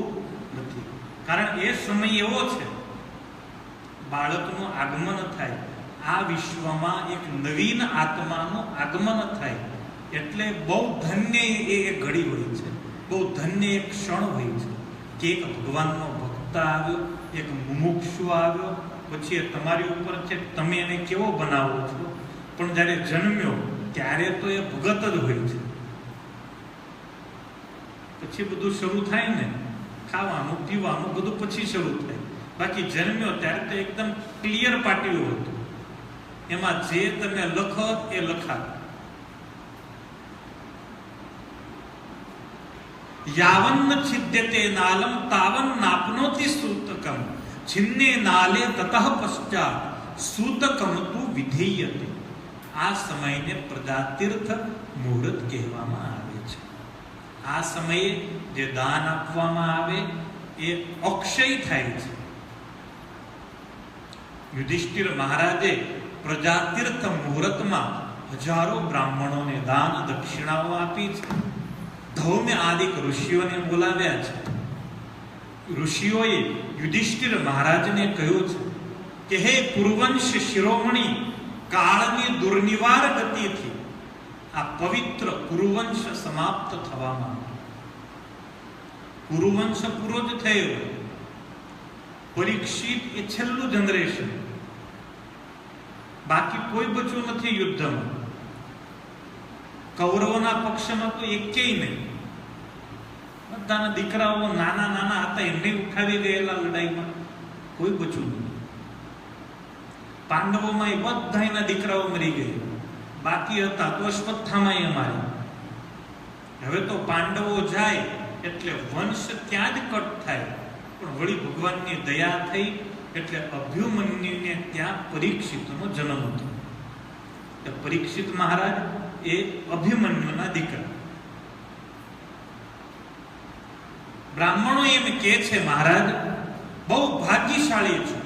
નથી, કારણ એ સમય એવો છે બાળકનું આગમન થાય, આ વિશ્વમાં એક નવીન આત્માનું આગમન થાય. એટલે બહુ ધન્ય એ ઘડી હોય છે, બહુ ધન્ય એક ક્ષણ હોય છે કે એક ભગવાનનો ભક્ત આવ્યો, એક મુમુક્ષુ આવ્યો, પછી એ તમારી ઉપર છે તમે એને કેવો બનાવો છો. પણ જ્યારે જન્મ્યો ત્યારે તો એ ભગત જ હોય છે. પછી બધું શરૂ થાય ને, ખાવાનું પીવાનું બધું પછી શરૂ થાય. બાકી જન્મ્યો ત્યારે તો એકદમ ક્લિયર પાટિયું હતું, એમાં જે તમે લખો એ લખા. યાવન્ન છિદ્યતે નાલમ તાવન નાપનોતિ સૂતકમ છિન્ને નાલે તતઃ પશ્ચાત સૂતકમ તુ વિધેયતે. આ સમયને પ્રજાતીર્થ મુહૂર્ત કહેવામાં આવે છે. આ સમયે જે દાન આપવામાં આવે એ અક્ષય થાય છે. યુધિષ્ઠિર મહારાજે પ્રજાતીર્થ મુહૂર્તમાં હજારો બ્રાહ્મણોને દાન દક્ષિણાઓ આપી છે. ધૌમ્ય આદિક ઋષિઓને બોલાવ્યા છે. ઋષિઓએ યુધિષ્ઠિર મહારાજને કહ્યું છે કે હે કુરુવંશ શિરોમણી, કાળની દુર્નિવાર ગતિથી આ પવિત્ર કુરુવંશ સમાપ્ત થવામાં. કુરુવંશ પૂરો જ થયો. પરીક્ષિત એ છેલ્લું જનરેશન, બાકી કોઈ બચ્યું નથી યુદ્ધમાં. કૌરવોના પક્ષમાં તો એકેય નહીં. બધાના દીકરાઓ નાના નાના હતા, એમને ઉઠાવી ગયેલા લડાઈમાં, કોઈ બચ્યું નહીં. પાંડવોમાં એ બધા એના દીકરાઓ મરી ગયા, બાકી હતા તો અશ્વત્થામાં માર્યા. હવે તો પાંડવો જાય એટલે વંશ ત્યાં જ કટ થાય. પણ વળી ભગવાનની દયા થઈ એટલે અભિમન્યુને ત્યાં પરીક્ષિતનો જન્મ થયો. પરીક્ષિત મહારાજ એ અભિમન્યુના દીકરા. બ્રાહ્મણો એમ કે છે મહારાજ બહુ ભાગ્યશાળી છો,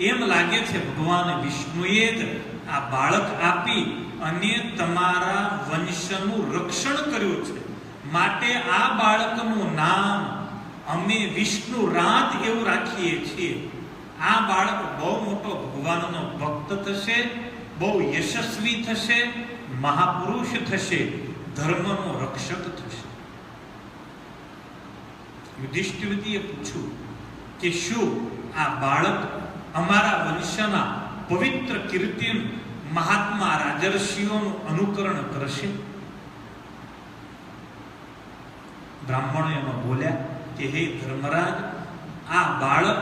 એમ લાગે છે ભગવાન વિષ્ણુએ જ આ બાળક આપી અને તમારા વંશનું રક્ષણ કર્યું છે. માટે આ બાળકનું નામ અમે વિષ્ણુ રાત એવું રાખીએ છીએ. આ બાળક બહુ મોટો ભગવાનનો ભક્ત થશે, બહુ યશસ્વી થશે, મહાપુરુષ થશે, ધર્મનો રક્ષક થશે. યુધિષ્ઠિરજીએ પૂછ્યું કે શું આ બાળક અમારા વંશના પવિત્ર કીર્તિ મહાત્મા રાજર્ષિઓનું અનુકરણ કરશે? બ્રાહ્મણો એમાં બોલ્યા કે હે ધર્મરાજ, આ બાળક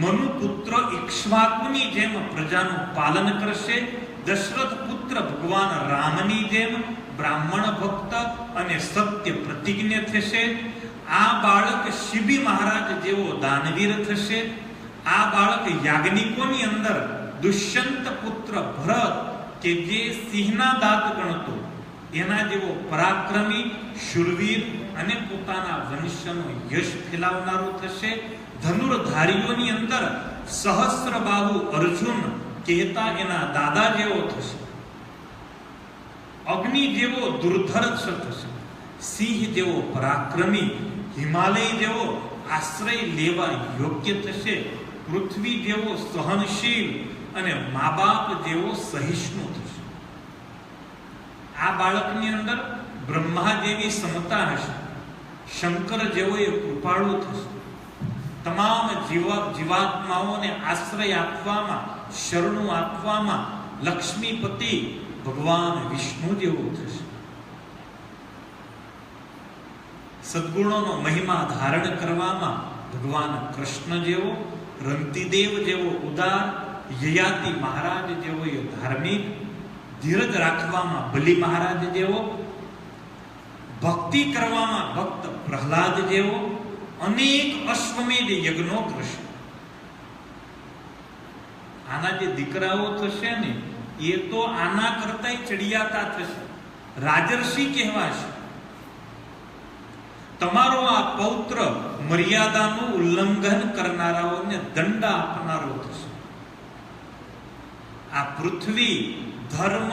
મનુપુત્ર ઇક્ષ્વાકુની જેમ પ્રજાનું પાલન કરશે, દશરથ પુત્ર ભગવાન રામની જેમ બ્રાહ્મણ ભક્ત અને સત્ય પ્રતિજ્ઞ થશે. આ બાળક શિબી મહારાજ જેવો દાનવીર થશે. આ બાળક યાજ્ઞિકોની અંદર દુષ્યંત પુત્ર ભરત કે જે સિંહના દાંત ગણતો એના જેવો પરાક્રમી, શૂરવીર અને પોતાના વંશનો યશ ફેલાવનારો થશે. ધનુર્ધારીઓની અંદર સહસ્રબાહુ અર્જુન કહેતા એના દાદા જેવો થશે. અગ્નિ જેવો દુર્ધર્ષ થશે. સિંહ જેવો પરાક્રમી, હિમાલય જેવો આશ્રય લેવા યોગ્ય થશે. પૃથ્વી જેવો સહનશીલ અને મા બાપ જેવો સહિષ્ણુ થશે. આ બાળકની અંદર બ્રહ્મા જેવી સમતા હશે. શંકર જેવો એ કૃપાળુ થશે. તમામ જીવાત્માઓને આશ્રય આપવામાં, શરણું આપવામાં લક્ષ્મીપતિ ભગવાન વિષ્ણુ જેવો થશે. સદગુણોનો મહિમા ધારણ કરવામાં ભગવાન કૃષ્ણ જેવો, રંતિદેવ જેવો ઉદાર, યયાતિ મહારાજ જેવો એ ધાર્મિક, ધીરજ રાખવામાં બલિ મહારાજ જેવો, ભક્તિ કરવામાં ભક્ત પ્રહલાદ જેવો, અનેક અશ્વમેધ યજ્ઞો કરશે. આના જે દીકરાઓ થશે ને એ તો આના કરતા ચડિયાતા થશે, રાજર્ષિ કહેવાશે. તમારો આ પૌત્ર મર્યાદાનું ઉલ્લંઘન કરનારાઓને દંડ આપનારો થશે. આ પૃથ્વી ધર્મ,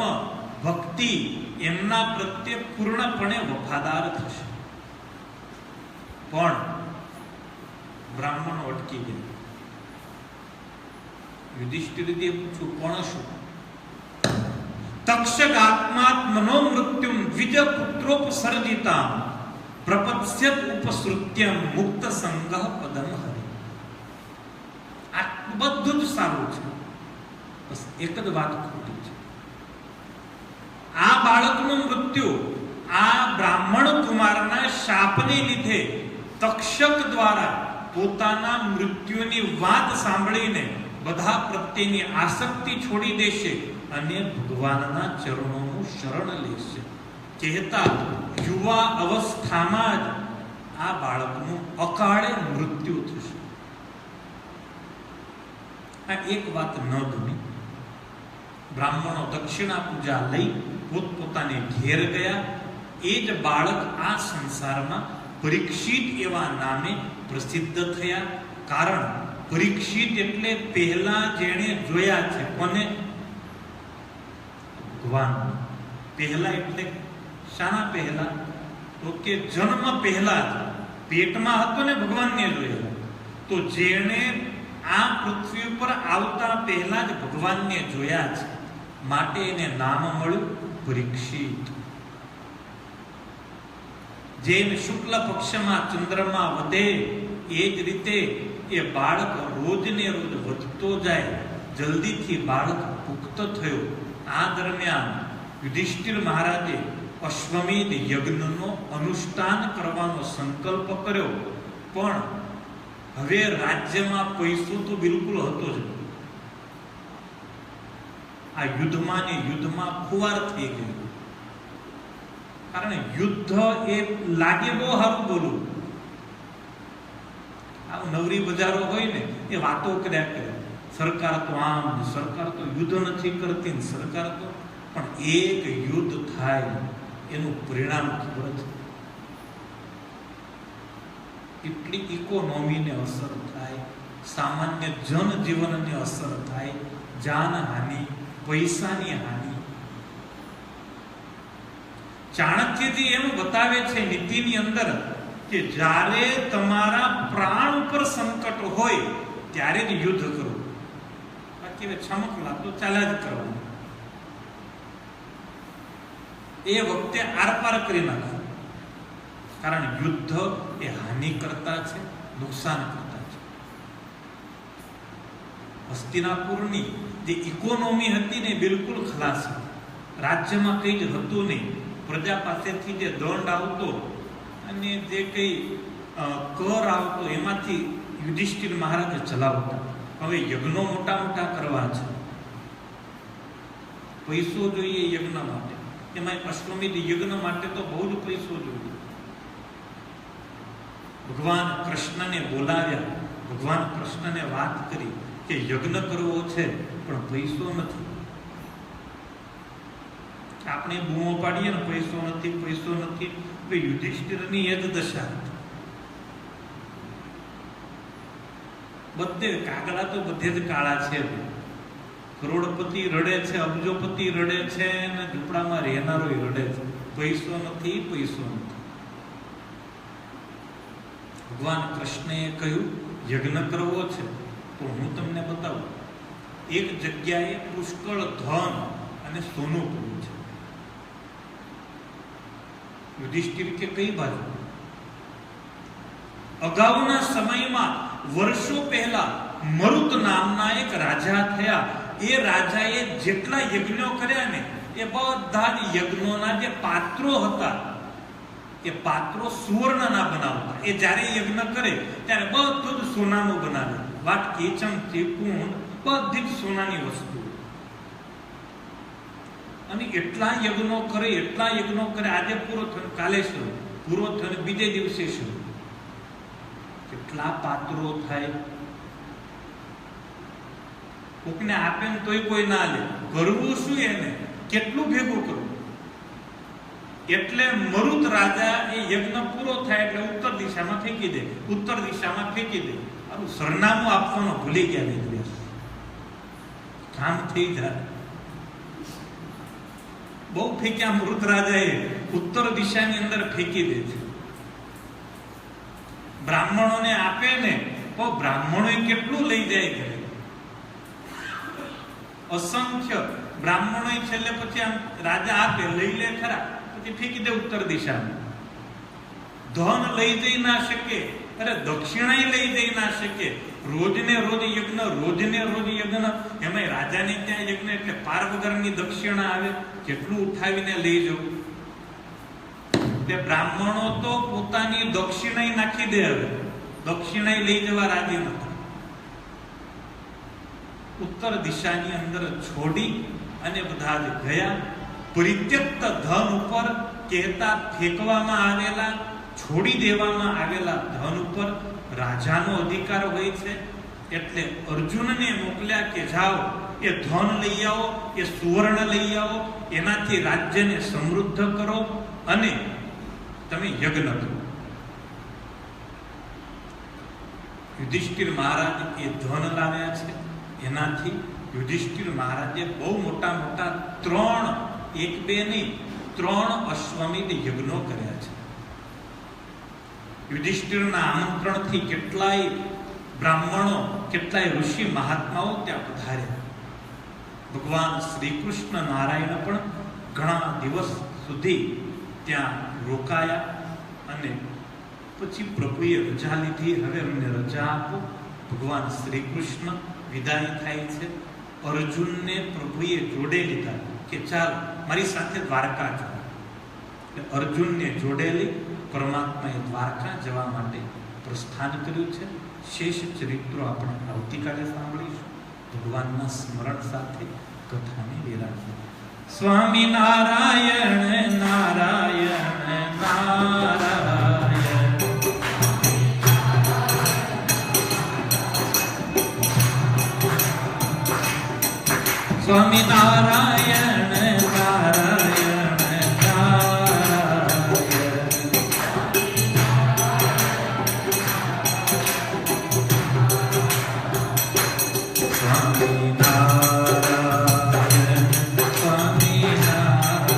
ભક્તિ એમના પ્રત્યે પૂર્ણપણે વફાદાર થશે. પણ બ્રાહ્મણો અટકી ગયા. યુધિષ્ઠિરજીએ પૂછ્યું, પણ શું? તક્ષક આત્માત મનોમૃત્યુમ દ્વિજ પુત્રોપસર્જિતામ પ્રપત્સ્યત ઉપસૃત્યમ મુક્ત સંગઃ પદમ હરિ. આ બધું જ સારું છે, બસ એક જ વાત ખોટી છે. આ બાળકનું મૃત્યુ આ બ્રાહ્મણ કુમારના શાપને લીધે તક્ષક દ્વારા પોતાના મૃત્યુની વાત સાંભળીને બધા પ્રત્યેની આસક્તિ છોડી દેશે અને ભગવાનના ચરણોનું શરણ લેશે. કહેતા યુવા અવસ્થામાં જ આ બાળકનું અકાળે મૃત્યુ થશે. આ એક વાત ન ગમી. બ્રાહ્મણો દક્ષિણા પૂજા લઈ પોતપોતાને ઘેર ગયા. એ જ બાળક આ સંસારમાં પરીક્ષિત એવા નામે પ્રસિદ્ધ થયા. કારણ પરીક્ષિત એટલે પહેલા જેણે જોયા છે. કોને? ભગવાન. પહેલા એટલે શાના પહેલા? તો કે જન્મ પહેલા જ પેટમાં હતો ને ભગવાનને જોયેલા. તો જેણે આ પૃથ્વી પર આવતા પહેલા જ ભગવાનને જોયા છે, માટે એને નામ મળ્યું પરીક્ષિત. જેમ શુક્લ પક્ષમાં ચંદ્રમા વધે એ જ રીતે એ બાળક રોજને રોજ વધતો જાય. જલ્દીથી બાળક પુખ્ત થયો. આ દરમિયાન યુધિષ્ઠિર મહારાજે અશ્વમેધ યજ્ઞનો અનુષ્ઠાન કરવાનો સંકલ્પ કર્યો. પણ હવે રાજ્યમાં પૈસો તો બિલકુલ હતો જ. આ યુદ્ધમાં ને યુદ્ધમાં ખુવાર થઈ ગયું. કારણ યુદ્ધ એ લાગે બહુ સારું બોલું. આ નવરી બજારો હોય ને એ વાતો કર્યા કરે. સરકાર તો આમ, સરકાર તો યુદ્ધ નથી કરતી, સરકાર તો, પણ એક યુદ્ધ થાય એનું પરિણામ ખબર છે. એટલી ઇકોનોમીને અસર થાય, સામાન્ય જનજીવનને અસર થાય, જાનહાનિ, પૈસાની હાનિ. ચાણક્યજી એમ બતાવે છે નીતિની અંદર કે જ્યારે તમારા પ્રાણ ઉપર સંકટ હોય ત્યારે જ યુદ્ધ કરો. બાકી છમકલા તો ચાલ્યા જ કરવાનું. એ વખતે આરપાર કરી નાખો. કારણ યુદ્ધ એ હાનિ કરતા છે, નુકસાન કરતા છે. હસ્તિનાપુરની જે ઇકોનોમી હતી ને બિલકુલ ખલાસ. રાજ્યમાં કંઈ જ હતું નહીં. પ્રજા પાસેથી જે દંડ આવતો અને જે કંઈ કર આવતો એમાંથી યુધિષ્ઠિર મહારાજ ચલાવતા. હવે યજ્ઞો મોટા મોટા કરવા છે, પૈસો જોઈએ યજ્ઞ માટે. એમાં અશ્વમેધ યજ્ઞ માટે તો બહુ જ પૈસો જોઈએ. ભગવાન કૃષ્ણને બોલાવ્યા, ભગવાન કૃષ્ણને વાત કરી કે યજ્ઞ કરવો છે પણ પૈસો નથી. આપણે બૂમો પાડીએ ને પૈસો નથી, પૈસો નથી. યુધિષ્ઠિરની એ જ દશા. બધે કાગડા તો બધે જ કાળા છે. કરોડપતિ રડે છે, અબજોપતિ રડે છે, અને ઝૂંપડામાં રહેનારો રડે છે. પૈસો નથી, પૈસો નથી. ભગવાન કૃષ્ણએ કહ્યું યજ્ઞ કરવો છે તો હું તમને બતાવું. એક જગ્યાએ પુષ્કળ ધન અને સોનું પડ્યું છે. યુધિષ્ઠિર કે કઈ બાજુ? અગાઉના સમયમાં વર્ષો પહેલા મરુત નામના એક રાજા થયા. એ રાજાએ જેટલા યજ્ઞો કર્યા ને એ બધા જ યજ્ઞોના જે પાત્રો હતા એ પાત્રો સુવર્ણના બનાવતા. એ જ્યારે યજ્ઞ કરે ત્યારે બધું જ સોનાનું બનાવે. વાટકી, ચમચી, કુંડ બધી જ સોનાની વસ્તુ. અને એટલા યજ્ઞો કરે, એટલા યજ્ઞો કરે. આજે પૂરો થયો, કાલે શરૂ, પૂરો થયો, બીજે દિવસે શરૂ. કેટલા પાત્રો થાય. કોકને આપે ને તોય કોઈ ના લે. કરવું શું એને? કેટલું ભેગું કરવું? એટલે મરુત રાજા એ યજ્ઞ પૂરો થાય એટલે ઉત્તર દિશામાં ફેંકી દે, ઉત્તર દિશામાં ફેંકી દે. આનું સરનામું આપવાનું ભૂલી ગયા નહીં. કામ થઈ જાય. બહુ ફેંક્યા મૃત રાજાએ, ઉત્તર દિશાની અંદર ફેંકી દે છે. બ્રાહ્મણોને આપે ને તો બ્રાહ્મણો કેટલું લઈ જાય ઘરે. અસંખ્ય બ્રાહ્મણો છેલ્લે પછી આમ રાજા આપે, લઈ લે ખરા, પછી ફેંકી દે ઉત્તર દિશામાં. ધન લઈ જઈ ના શકે, અરે દક્ષિણા લઈ જઈ ના શકે. રોજને રોજ યજ્ઞ, રોજને રોજ યજ્ઞ. એમાં રાજાને ત્યાં યજ્ઞ એટલે પાર વગરની દક્ષિણા આવે. કેટલું ઉઠાવીને લઈ જવું? તે બ્રાહ્મણો તો પોતાની દક્ષિણા નાખી દે. હવે દક્ષિણા લઈ જવા રાજી નથી. ઉત્તર દિશાની અંદર છોડી અને બધા જ ગયા. પરિત્યક્ત ધન ઉપર કહેતા ફેંકવામાં આવેલા, છોડી દેવામાં આવેલા ધન ઉપર રાજાનો અધિકાર હોય છે. એટલે અર્જુનને મોકલ્યા કે જાઓ, એ ધન લઈ આવો, એ સુવર્ણ લઈ આવો, એનાથી રાજ્યને સમૃદ્ધ કરો અને તમે યજ્ઞ કરો. યુધિષ્ઠિર મહારાજ એ ધન લાવ્યા છે. એનાથી યુધિષ્ઠિર મહારાજે બહુ મોટા મોટા 3, 1, 2 નહીં, 3 અશ્વમેધ યજ્ઞો કર્યા છે. યુધિષ્ઠિરના આમંત્રણથી કેટલાય બ્રાહ્મણો, કેટલાય ઋષિ મહાત્માઓ ત્યાં પધાર્યા. ભગવાન શ્રી કૃષ્ણ નારાયણ પણ ઘણા દિવસ સુધી ત્યાં રોકાયા અને પછી પ્રભુએ રજા લીધી. હવે અમને રજા આપો. ભગવાન શ્રી કૃષ્ણ વિદાય થાય છે. અર્જુનને પ્રભુએ જોડે લીધા કે ચાલ મારી સાથે દ્વારકા જાઓ. અર્જુનને જોડેલી પરમાત્માએ દ્વારકા જવા માટે પ્રસ્થાન કર્યું છે. શેષ ચરિત્રો આપણે આવતીકાલે સાંભળીશું. ભગવાનના સ્મરણ સાથે કથાને વિરામ. સ્વામી નારાયણ નારાયણ નારાયણ. સ્વામી નારાયણ નારાયણ નારાયણ. સ્વામી નારાયણ સ્વામી નારાયણ સ્વામી નારાયણ.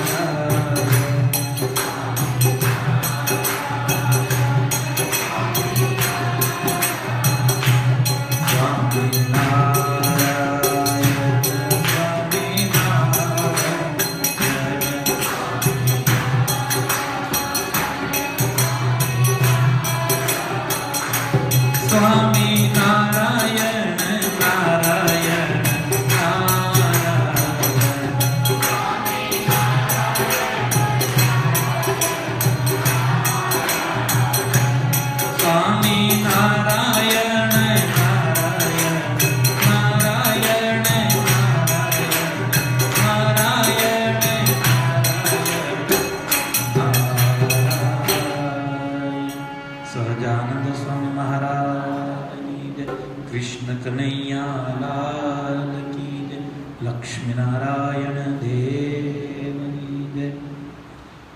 कृष्ण कन्हैया लाल की जय, लक्ष्मी नारायण देव की जय।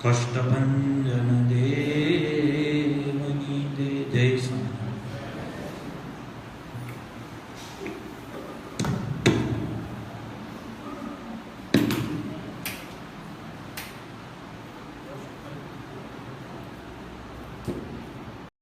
कष्टभंजन